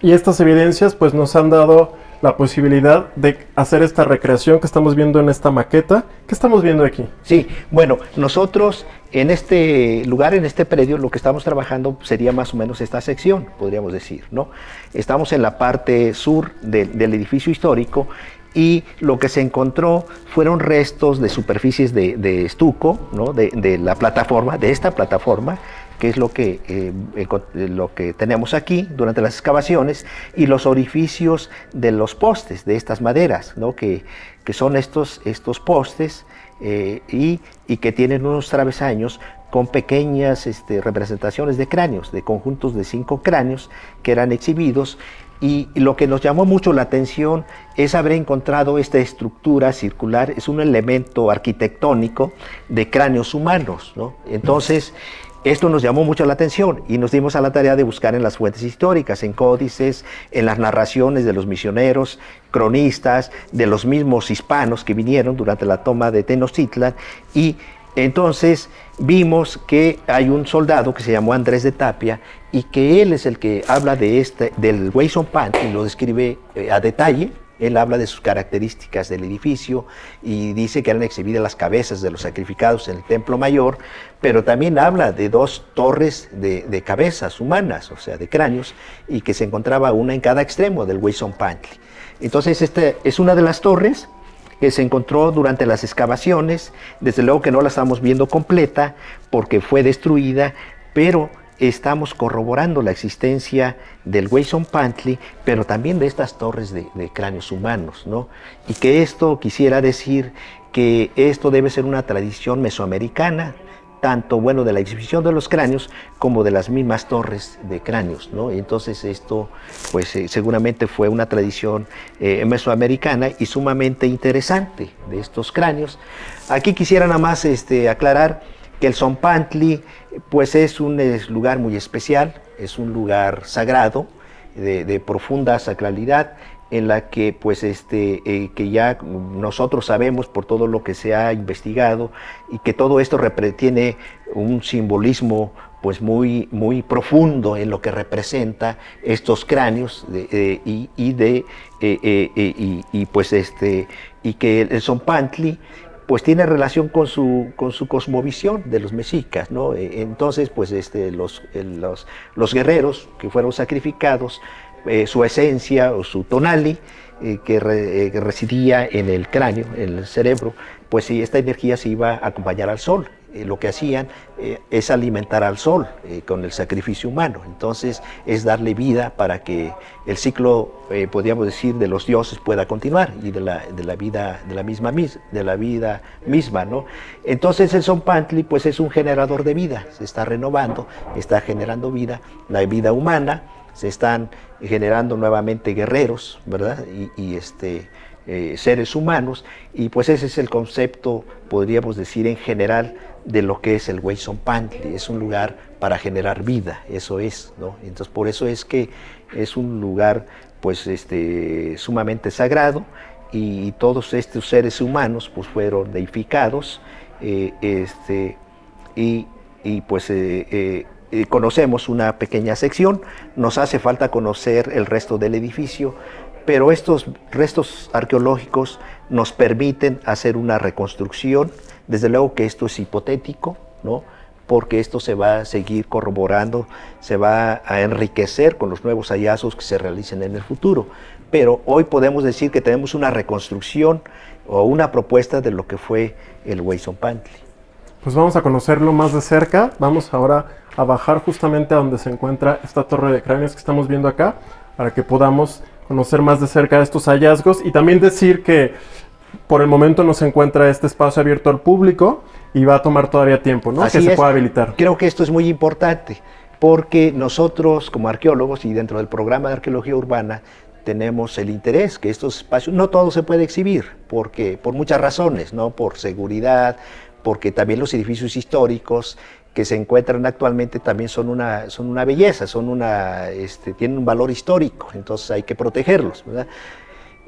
Y estas evidencias pues nos han dado la posibilidad de hacer esta recreación que estamos viendo en esta maqueta. ¿Qué estamos viendo aquí? Sí, bueno, nosotros en este lugar, en este predio, lo que estamos trabajando sería más o menos esta sección, podríamos decir, ¿no? Estamos en la parte sur del edificio histórico, y lo que se encontró fueron restos de superficies de estuco, ¿no? de la plataforma, de esta plataforma, que es lo que tenemos aquí durante las excavaciones, y los orificios de los postes de estas maderas, ¿no? que son estos postes, y que tienen unos travesaños con pequeñas representaciones de cráneos, de conjuntos de 5 cráneos que eran exhibidos. Y lo que nos llamó mucho la atención es haber encontrado esta estructura circular, es un elemento arquitectónico de cráneos humanos, ¿no? Entonces, esto nos llamó mucho la atención y nos dimos a la tarea de buscar en las fuentes históricas, en códices, en las narraciones de los misioneros, cronistas, de los mismos hispanos que vinieron durante la toma de Tenochtitlan, y entonces vimos que hay un soldado que se llamó Andrés de Tapia, y que él es el que habla del Huizompantli, y lo describe a detalle. Él habla de sus características del edificio y dice que eran exhibidas las cabezas de los sacrificados en el Templo Mayor, pero también habla de 2 torres de cabezas humanas, o sea, de cráneos, y que se encontraba una en cada extremo del Huizompantli. Entonces, esta es una de las torres que se encontró durante las excavaciones. Desde luego que no la estamos viendo completa porque fue destruida, pero estamos corroborando la existencia del Huizompantli, pero también de estas torres de cráneos humanos, ¿no? Y que esto quisiera decir que esto debe ser una tradición mesoamericana, tanto de la exhibición de los cráneos como de las mismas torres de cráneos, ¿no? Entonces esto pues seguramente fue una tradición mesoamericana y sumamente interesante de estos cráneos. Aquí quisiera nada más aclarar que el Tzompantli pues es un lugar muy especial, es un lugar sagrado, de profunda sacralidad, en la que pues que ya nosotros sabemos por todo lo que se ha investigado, y que todo esto tiene un simbolismo pues muy profundo en lo que representa estos cráneos, y que el Tzompantli pues tiene relación con su cosmovisión de los mexicas, ¿no? Entonces, pues los guerreros que fueron sacrificados, su esencia o su tonali, que residía en el cráneo, en el cerebro, pues esta energía se iba a acompañar al sol. lo que hacían es alimentar al sol con el sacrificio humano. Entonces es darle vida para que el ciclo, podríamos decir, de los dioses pueda continuar y de la vida misma, ¿no? Entonces el Tzompantli pues es un generador de vida, se está renovando, está generando vida, la vida humana, se están generando nuevamente guerreros, ¿verdad? Seres humanos, y pues ese es el concepto, podríamos decir en general, de lo que es el Huey Tzompantli. Es un lugar para generar vida, eso es, ¿no? Entonces por eso es que es un lugar pues sumamente sagrado, y todos estos seres humanos pues fueron deificados, conocemos una pequeña sección, nos hace falta conocer el resto del edificio, pero estos restos arqueológicos nos permiten hacer una reconstrucción. Desde luego que esto es hipotético, ¿no? Porque esto se va a seguir corroborando, se va a enriquecer con los nuevos hallazgos que se realicen en el futuro. Pero hoy podemos decir que tenemos una reconstrucción o una propuesta de lo que fue el Huey Tzompantli. Pues vamos a conocerlo más de cerca. Vamos ahora a bajar justamente a donde se encuentra esta torre de cráneos que estamos viendo acá, para que podamos conocer más de cerca estos hallazgos, y también decir que por el momento no se encuentra este espacio abierto al público y va a tomar todavía tiempo, ¿no? Que se pueda habilitar. Creo que esto es muy importante, porque nosotros como arqueólogos y dentro del programa de arqueología urbana tenemos el interés que estos espacios, no todo se puede exhibir, porque por muchas razones, ¿no? Por seguridad, porque también los edificios históricos que se encuentran actualmente también son una belleza, tienen un valor histórico, entonces hay que protegerlos, ¿verdad?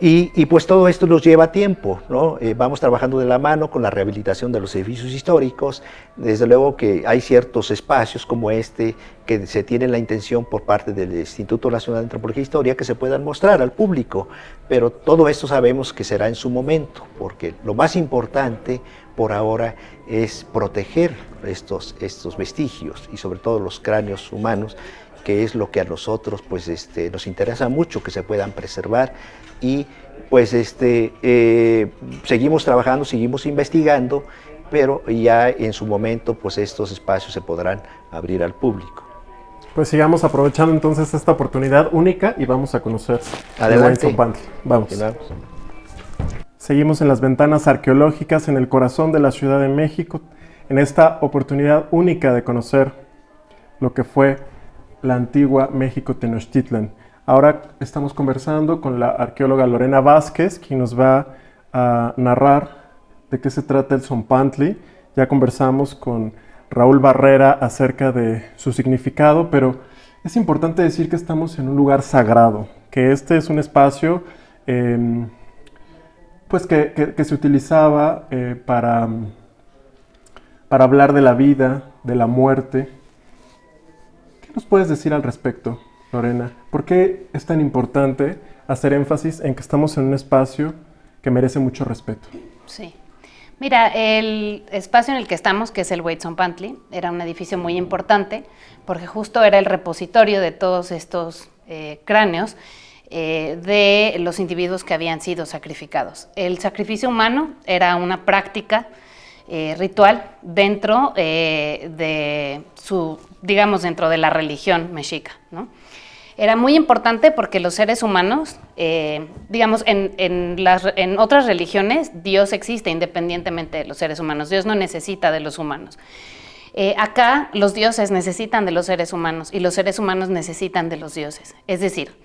Y pues todo esto nos lleva tiempo, ¿no? Vamos trabajando de la mano con la rehabilitación de los edificios históricos. Desde luego que hay ciertos espacios como este que se tiene la intención por parte del Instituto Nacional de Antropología e Historia que se puedan mostrar al público, pero todo esto sabemos que será en su momento, porque lo más importante por ahora es proteger estos vestigios y sobre todo los cráneos humanos, que es lo que a nosotros pues nos interesa mucho que se puedan preservar, y pues seguimos trabajando, seguimos investigando, pero ya en su momento pues estos espacios se podrán abrir al público. Pues sigamos aprovechando entonces esta oportunidad única y vamos a conocer el Huey Tzompantli. Vamos. Seguimos en las ventanas arqueológicas en el corazón de la Ciudad de México, en esta oportunidad única de conocer lo que fue la antigua México Tenochtitlan. Ahora estamos conversando con la arqueóloga Lorena Vázquez, quien nos va a narrar de qué se trata el Tzompantli. Ya conversamos con Raúl Barrera acerca de su significado, pero es importante decir que estamos en un lugar sagrado, que este es un espacio pues que se utilizaba para hablar de la vida, de la muerte. ¿Qué nos puedes decir al respecto, Lorena? ¿Por qué es tan importante hacer énfasis en que estamos en un espacio que merece mucho respeto? Sí. Mira, el espacio en el que estamos, que es el Huey Tzompantli, era un edificio muy importante porque justo era el repositorio de todos estos cráneos de los individuos que habían sido sacrificados. El sacrificio humano era una práctica ritual dentro dentro de la religión mexica, ¿no? Era muy importante porque los seres humanos, en otras religiones, Dios existe independientemente de los seres humanos. Dios no necesita de los humanos. Acá los dioses necesitan de los seres humanos y los seres humanos necesitan de los dioses. Es decir,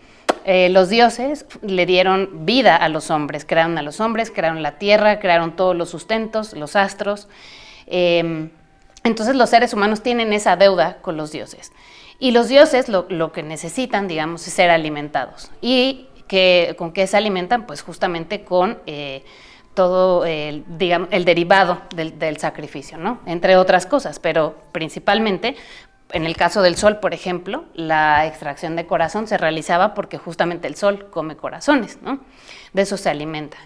los dioses le dieron vida a los hombres, crearon la tierra, crearon todos los sustentos, los astros. Entonces los seres humanos tienen esa deuda con los dioses. Y los dioses lo que necesitan, digamos, es ser alimentados. ¿Y con qué se alimentan? Pues justamente con todo el derivado del sacrificio, ¿no? Entre otras cosas, pero principalmente, en el caso del sol, por ejemplo, la extracción de corazón se realizaba porque justamente el sol come corazones, ¿no? De eso se alimenta.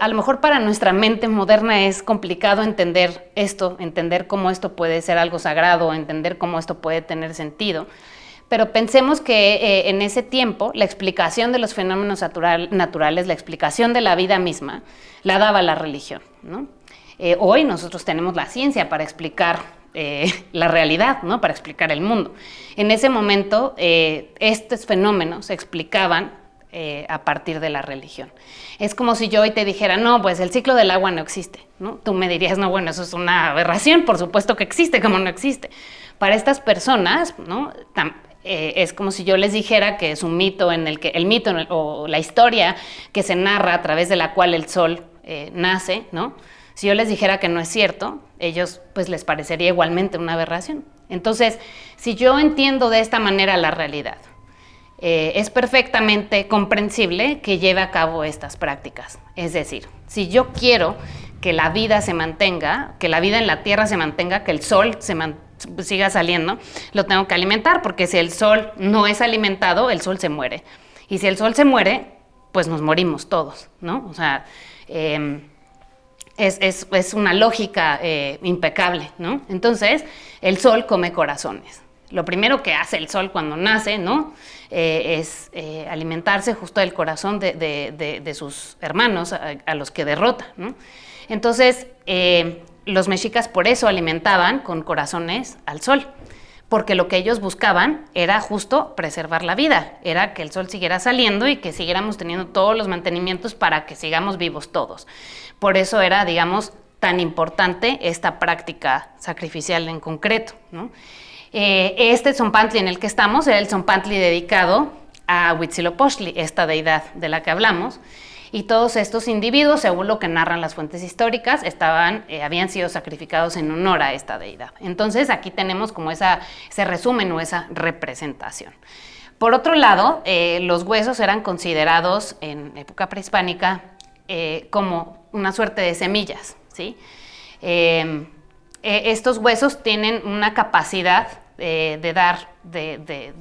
A lo mejor para nuestra mente moderna es complicado entender esto, entender cómo esto puede ser algo sagrado, entender cómo esto puede tener sentido, pero pensemos que en ese tiempo la explicación de los fenómenos naturales, la explicación de la vida misma, la daba la religión, ¿no? Hoy nosotros tenemos la ciencia para explicar la realidad, ¿no? Para explicar el mundo. En ese momento, estos fenómenos se explicaban a partir de la religión. Es como si yo hoy te dijera, no, pues el ciclo del agua no existe, ¿no? Tú me dirías, no, bueno, eso es una aberración, por supuesto que existe, como no existe. Para estas personas, ¿no? Es como si yo les dijera que es un mito en el que, el mito o la historia que se narra a través de la cual el sol nace, ¿no? Si yo les dijera que no es cierto, ellos pues les parecería igualmente una aberración. Entonces, si yo entiendo de esta manera la realidad, es perfectamente comprensible que lleve a cabo estas prácticas. Es decir, si yo quiero que la vida se mantenga, que la vida en la Tierra se mantenga, que el sol siga saliendo, lo tengo que alimentar, porque si el sol no es alimentado, el sol se muere. Y si el sol se muere, pues nos morimos todos, ¿no? O sea, es una lógica impecable, ¿no? Entonces, el sol come corazones. Lo primero que hace el sol cuando nace, ¿no? Es alimentarse justo del corazón de sus hermanos a los que derrota, ¿no? Entonces, los mexicas por eso alimentaban con corazones al sol, porque lo que ellos buscaban era justo preservar la vida, era que el sol siguiera saliendo y que siguiéramos teniendo todos los mantenimientos para que sigamos vivos todos. Por eso era, digamos, tan importante esta práctica sacrificial en concreto, ¿no? Este Tzompantli en el que estamos era el Tzompantli dedicado a Huitzilopochtli, esta deidad de la que hablamos, y todos estos individuos, según lo que narran las fuentes históricas, habían sido sacrificados en honor a esta deidad. Entonces aquí tenemos como ese resumen o esa representación. Por otro lado, los huesos eran considerados en época prehispánica como una suerte de semillas, ¿sí? Estos huesos tienen una capacidad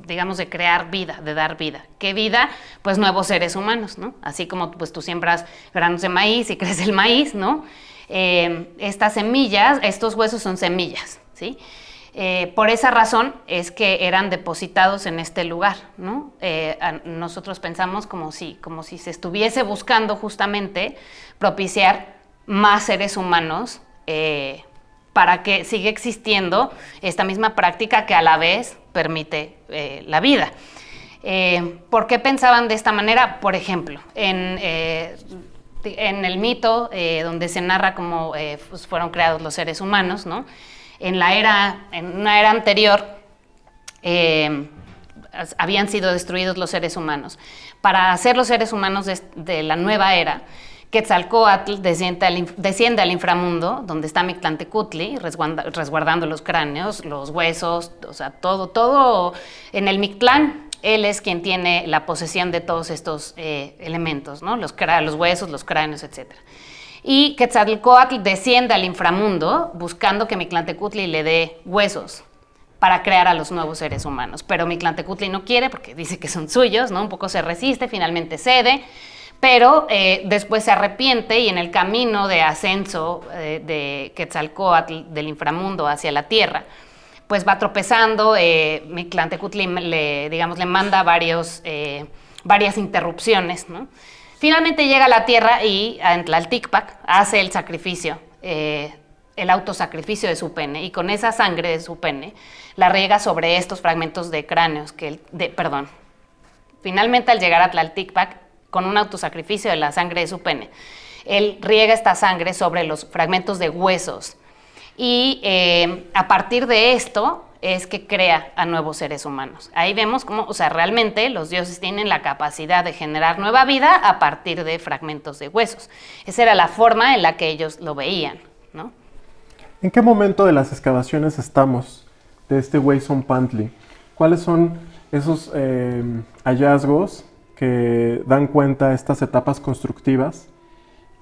digamos, de crear vida, de dar vida. ¿Qué vida? Pues nuevos seres humanos, ¿no? Así como pues tú siembras granos de maíz y crece el maíz, ¿no? Estas semillas, estos huesos son semillas, ¿sí? Por esa razón es que eran depositados en este lugar, ¿no? Nosotros pensamos como si se estuviese buscando justamente propiciar más seres humanos para que siga existiendo esta misma práctica que a la vez permite la vida. ¿Por qué pensaban de esta manera? Por ejemplo, en el mito donde se narra cómo pues fueron creados los seres humanos, ¿no? En una era anterior habían sido destruidos los seres humanos. Para hacer los seres humanos de la nueva era, Quetzalcóatl desciende al inframundo, donde está Mictlantecutli, resguardando los cráneos, los huesos, o sea, todo en el Mictlán. Él es quien tiene la posesión de todos estos elementos, ¿no? Los huesos, los cráneos, etc. Y Quetzalcóatl desciende al inframundo buscando que Mictlantecutli le dé huesos para crear a los nuevos seres humanos. Pero Mictlantecutli no quiere porque dice que son suyos, ¿no? Un poco se resiste, finalmente cede, pero después se arrepiente y en el camino de ascenso de Quetzalcóatl del inframundo hacia la tierra, pues va tropezando. Mictlantecutli le manda varias interrupciones, ¿no? Finalmente llega a la tierra y en Tlalticpac hace el sacrificio, el autosacrificio de su pene, y con esa sangre de su pene la riega sobre estos fragmentos de cráneos finalmente al llegar a Tlalticpac, con un autosacrificio de la sangre de su pene, él riega esta sangre sobre los fragmentos de huesos y a partir de esto es que crea a nuevos seres humanos. Ahí vemos cómo, o sea, realmente los dioses tienen la capacidad de generar nueva vida a partir de fragmentos de huesos. Esa era la forma en la que ellos lo veían, ¿no? ¿En qué momento de las excavaciones estamos de este Tzompantli? ¿Cuáles son esos hallazgos que dan cuenta de estas etapas constructivas?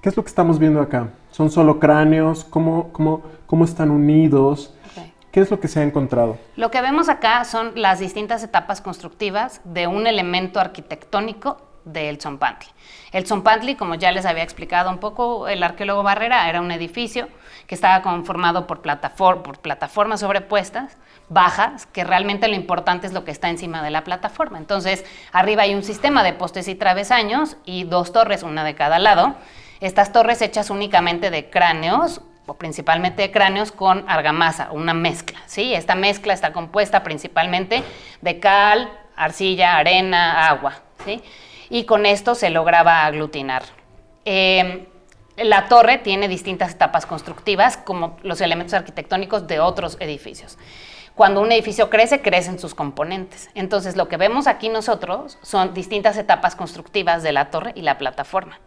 ¿Qué es lo que estamos viendo acá? ¿Son solo cráneos? ¿Cómo están unidos? Okay. ¿Qué es lo que se ha encontrado? Lo que vemos acá son las distintas etapas constructivas de un elemento arquitectónico del Tzompantli. El Tzompantli, como ya les había explicado un poco el arqueólogo Barrera, era un edificio que estaba conformado por plataformas sobrepuestas, bajas, que realmente lo importante es lo que está encima de la plataforma. Entonces, arriba hay un sistema de postes y travesaños y dos torres, una de cada lado. Estas torres hechas únicamente de cráneos o principalmente de cráneos, con argamasa, una mezcla, ¿sí? Esta mezcla está compuesta principalmente de cal, arcilla, arena, agua, ¿sí? Y con esto se lograba aglutinar. La torre tiene distintas etapas constructivas, como los elementos arquitectónicos de otros edificios. Cuando un edificio crece, crecen sus componentes. Entonces, lo que vemos aquí nosotros son distintas etapas constructivas de la torre y la plataforma.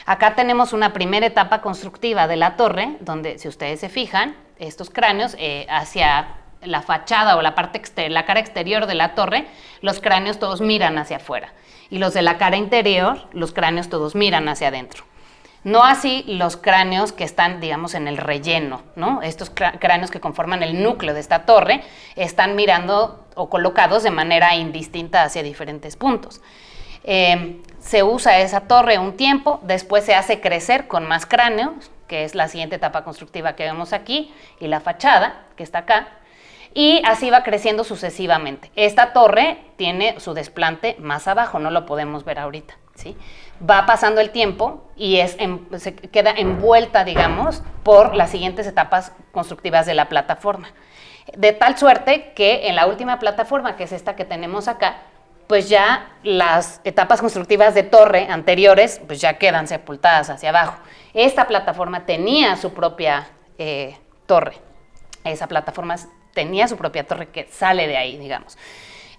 Acá tenemos una primera etapa constructiva de la torre, donde, si ustedes se fijan, estos cráneos hacia la fachada o la la cara exterior de la torre, los cráneos todos miran hacia afuera. Y los de la cara interior, los cráneos todos miran hacia adentro. No así los cráneos que están, digamos, en el relleno, ¿no? Estos cráneos que conforman el núcleo de esta torre están mirando o colocados de manera indistinta hacia diferentes puntos. Se usa esa torre un tiempo, después se hace crecer con más cráneos, que es la siguiente etapa constructiva que vemos aquí, y la fachada, que está acá, y así va creciendo sucesivamente. Esta torre tiene su desplante más abajo, no lo podemos ver ahorita, ¿sí? Va pasando el tiempo y se queda envuelta, digamos, por las siguientes etapas constructivas de la plataforma. De tal suerte que en la última plataforma, que es esta que tenemos acá, pues ya las etapas constructivas de torre anteriores pues ya quedan sepultadas hacia abajo. Esta plataforma tenía su propia torre. Esa plataforma tenía su propia torre que sale de ahí, digamos.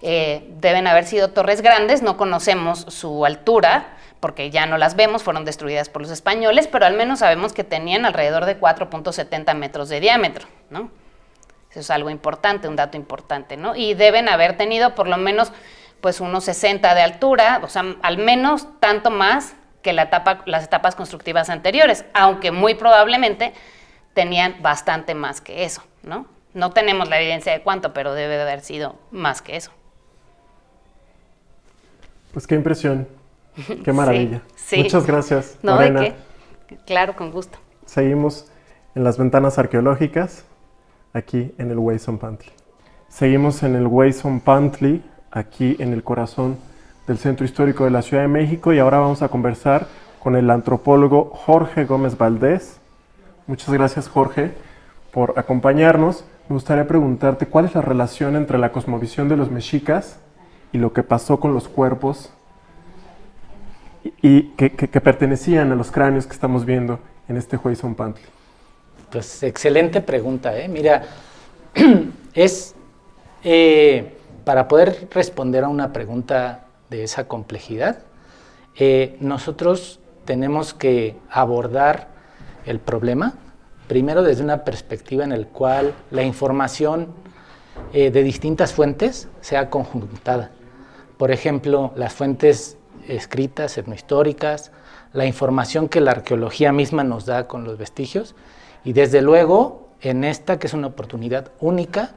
Deben haber sido torres grandes, no conocemos su altura, porque ya no las vemos, fueron destruidas por los españoles, pero al menos sabemos que tenían alrededor de 4.70 metros de diámetro, ¿no? Eso es algo importante, un dato importante, ¿no? Y deben haber tenido por lo menos pues unos 60 de altura, o sea, al menos tanto más que las etapas constructivas anteriores, aunque muy probablemente tenían bastante más que eso, ¿no? No tenemos la evidencia de cuánto, pero debe de haber sido más que eso. Pues qué impresión, qué maravilla. Sí, sí. Muchas gracias, No, Lorena. ¿de qué? Claro, con gusto. Seguimos en las ventanas arqueológicas, aquí en el Weyson-Pantli. Seguimos en el Weyson-Pantli, aquí en el corazón del Centro Histórico de la Ciudad de México, y ahora vamos a conversar con el antropólogo Jorge Gómez Valdés. Muchas gracias, Jorge, por acompañarnos. Me gustaría preguntarte, ¿cuál es la relación entre la cosmovisión de los mexicas y lo que pasó con los cuerpos y que pertenecían a los cráneos que estamos viendo en este Weyson-Pantli? Pues excelente pregunta, ¿eh? Mira, para poder responder a una pregunta de esa complejidad, nosotros tenemos que abordar el problema primero desde una perspectiva en la cual la información de distintas fuentes sea conjuntada. Por ejemplo, las fuentes escritas, etnohistóricas, la información que la arqueología misma nos da con los vestigios, y desde luego en esta que es una oportunidad única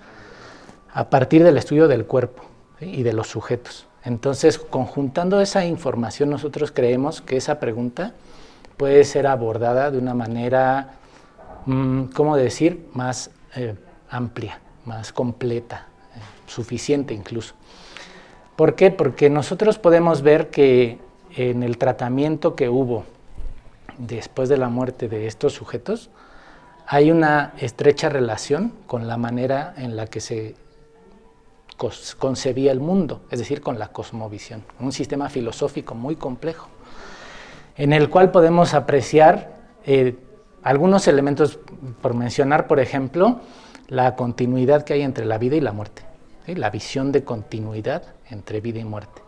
a partir del estudio del cuerpo, ¿sí? Y de los sujetos. Entonces, conjuntando esa información, nosotros creemos que esa pregunta puede ser abordada de una manera, ¿cómo decir?, más amplia, más completa, suficiente incluso. ¿Por qué? Porque nosotros podemos ver que en el tratamiento que hubo después de la muerte de estos sujetos, hay una estrecha relación con la manera en la que se concebía el mundo, es decir, con la cosmovisión, un sistema filosófico muy complejo, en el cual podemos apreciar algunos elementos, por mencionar, por ejemplo, la continuidad que hay entre la vida y la muerte, ¿sí? La visión de continuidad entre vida y muerte.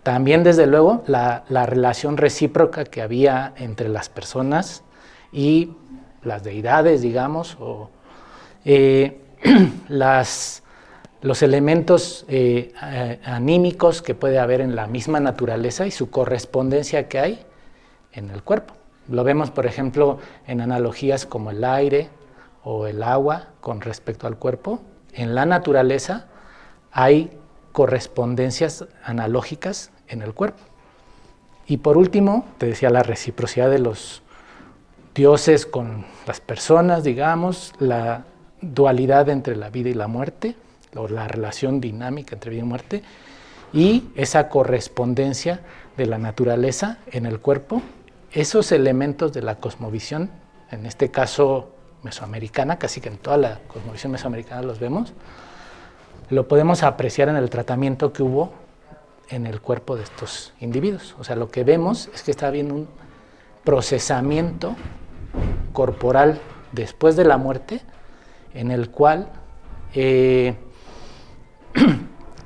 También, desde luego, la relación recíproca que había entre las personas y las deidades, digamos, o los elementos anímicos que puede haber en la misma naturaleza y su correspondencia que hay en el cuerpo. Lo vemos, por ejemplo, en analogías como el aire o el agua con respecto al cuerpo. En la naturaleza hay correspondencias analógicas en el cuerpo. Y por último, te decía, la reciprocidad de los dioses con las personas, digamos, la dualidad entre la vida y la muerte, o la relación dinámica entre vida y muerte, y esa correspondencia de la naturaleza en el cuerpo. Esos elementos de la cosmovisión, en este caso mesoamericana, casi que en toda la cosmovisión mesoamericana los vemos, lo podemos apreciar en el tratamiento que hubo en el cuerpo de estos individuos. O sea, lo que vemos es que está habiendo un procesamiento corporal después de la muerte, en el cual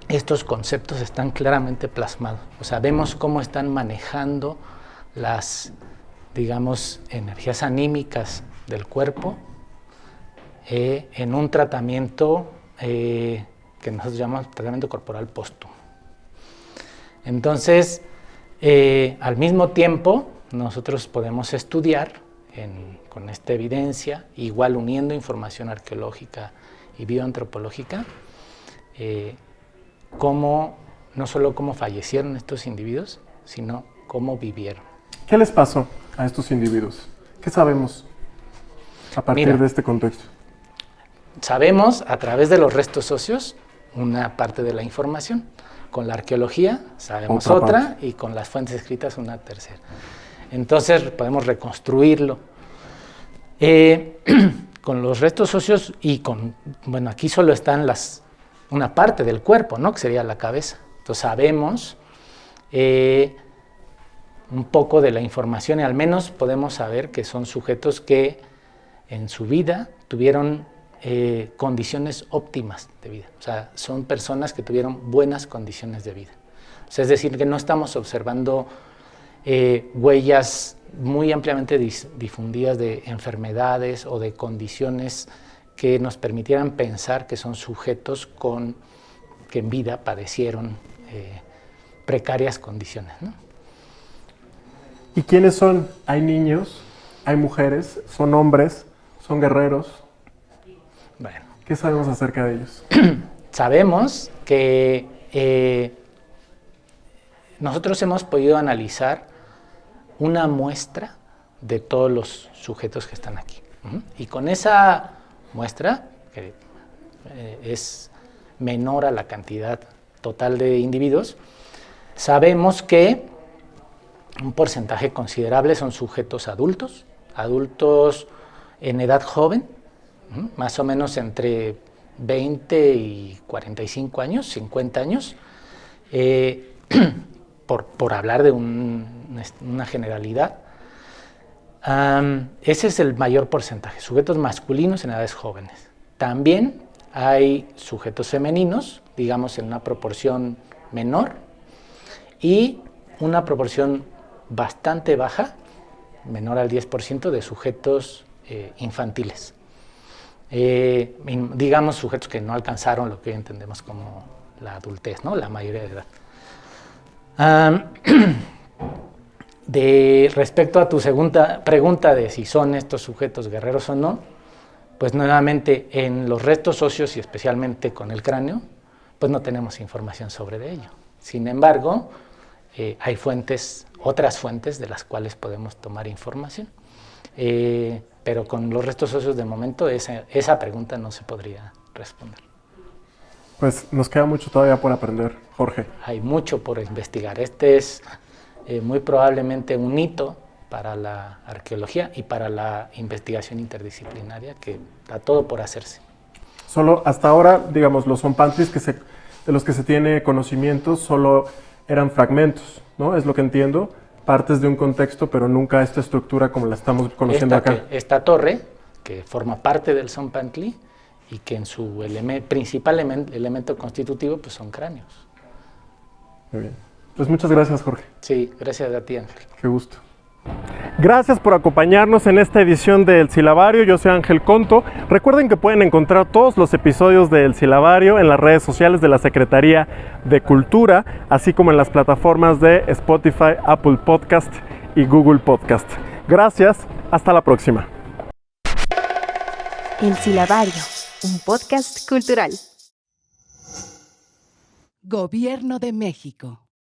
estos conceptos están claramente plasmados. O sea, vemos cómo están manejando las, digamos, energías anímicas del cuerpo en un tratamiento que nosotros llamamos tratamiento corporal póstumo. Entonces, al mismo tiempo, nosotros podemos estudiar con esta evidencia, igual uniendo información arqueológica y bioantropológica, no solo cómo fallecieron estos individuos, sino cómo vivieron. ¿Qué les pasó a estos individuos? ¿Qué sabemos a partir de este contexto? Sabemos a través de los restos óseos una parte de la información. Con la arqueología sabemos otra y con las fuentes escritas una tercera. Entonces podemos reconstruirlo. Con los restos óseos y bueno, aquí solo están una parte del cuerpo, ¿no? Que sería la cabeza. Entonces sabemos un poco de la información y al menos podemos saber que son sujetos que en su vida tuvieron condiciones óptimas de vida. O sea, son personas que tuvieron buenas condiciones de vida. O sea, es decir, que no estamos observando huellas muy ampliamente difundidas de enfermedades o de condiciones que nos permitieran pensar que son sujetos que en vida padecieron precarias condiciones, ¿no? ¿Y quiénes son? ¿Hay niños? ¿Hay mujeres? ¿Son hombres? ¿Son guerreros? Bueno. ¿Qué sabemos acerca de ellos? Sabemos que nosotros hemos podido analizar una muestra de todos los sujetos que están aquí. Y con esa muestra, que es menor a la cantidad total de individuos, sabemos que un porcentaje considerable son sujetos adultos en edad joven, más o menos entre 20 y 45 años, 50 años, por hablar de una generalidad. Ese es el mayor porcentaje, sujetos masculinos en edades jóvenes. También hay sujetos femeninos, digamos en una proporción menor, y una proporción bastante baja, menor al 10%, de sujetos infantiles. Digamos sujetos que no alcanzaron lo que hoy entendemos como la adultez, ¿no? La mayoría de edad. Respecto a tu segunda pregunta de si son estos sujetos guerreros o no, pues nuevamente en los restos óseos y especialmente con el cráneo, pues no tenemos información sobre de ello. Sin embargo, hay otras fuentes de las cuales podemos tomar información. Pero con los restos óseos de momento esa pregunta no se podría responder. Pues nos queda mucho todavía por aprender, Jorge. Hay mucho por investigar. Este es muy probablemente un hito para la arqueología y para la investigación interdisciplinaria, que está todo por hacerse. Solo hasta ahora, digamos, los zompantlis de los que se tiene conocimiento solo eran fragmentos, ¿no? Es lo que entiendo, partes de un contexto, pero nunca esta estructura como la estamos conociendo acá. Esta torre, que forma parte del zompantli y que en su principal elemento constitutivo pues son cráneos. Muy bien. Pues muchas gracias, Jorge. Sí, gracias a ti, Ángel. Qué gusto. Gracias por acompañarnos en esta edición de El Silabario. Yo soy Ángel Conto. Recuerden que pueden encontrar todos los episodios de El Silabario en las redes sociales de la Secretaría de Cultura, así como en las plataformas de Spotify, Apple Podcast y Google Podcast. Gracias, hasta la próxima. El Silabario, un podcast cultural. Gobierno de México.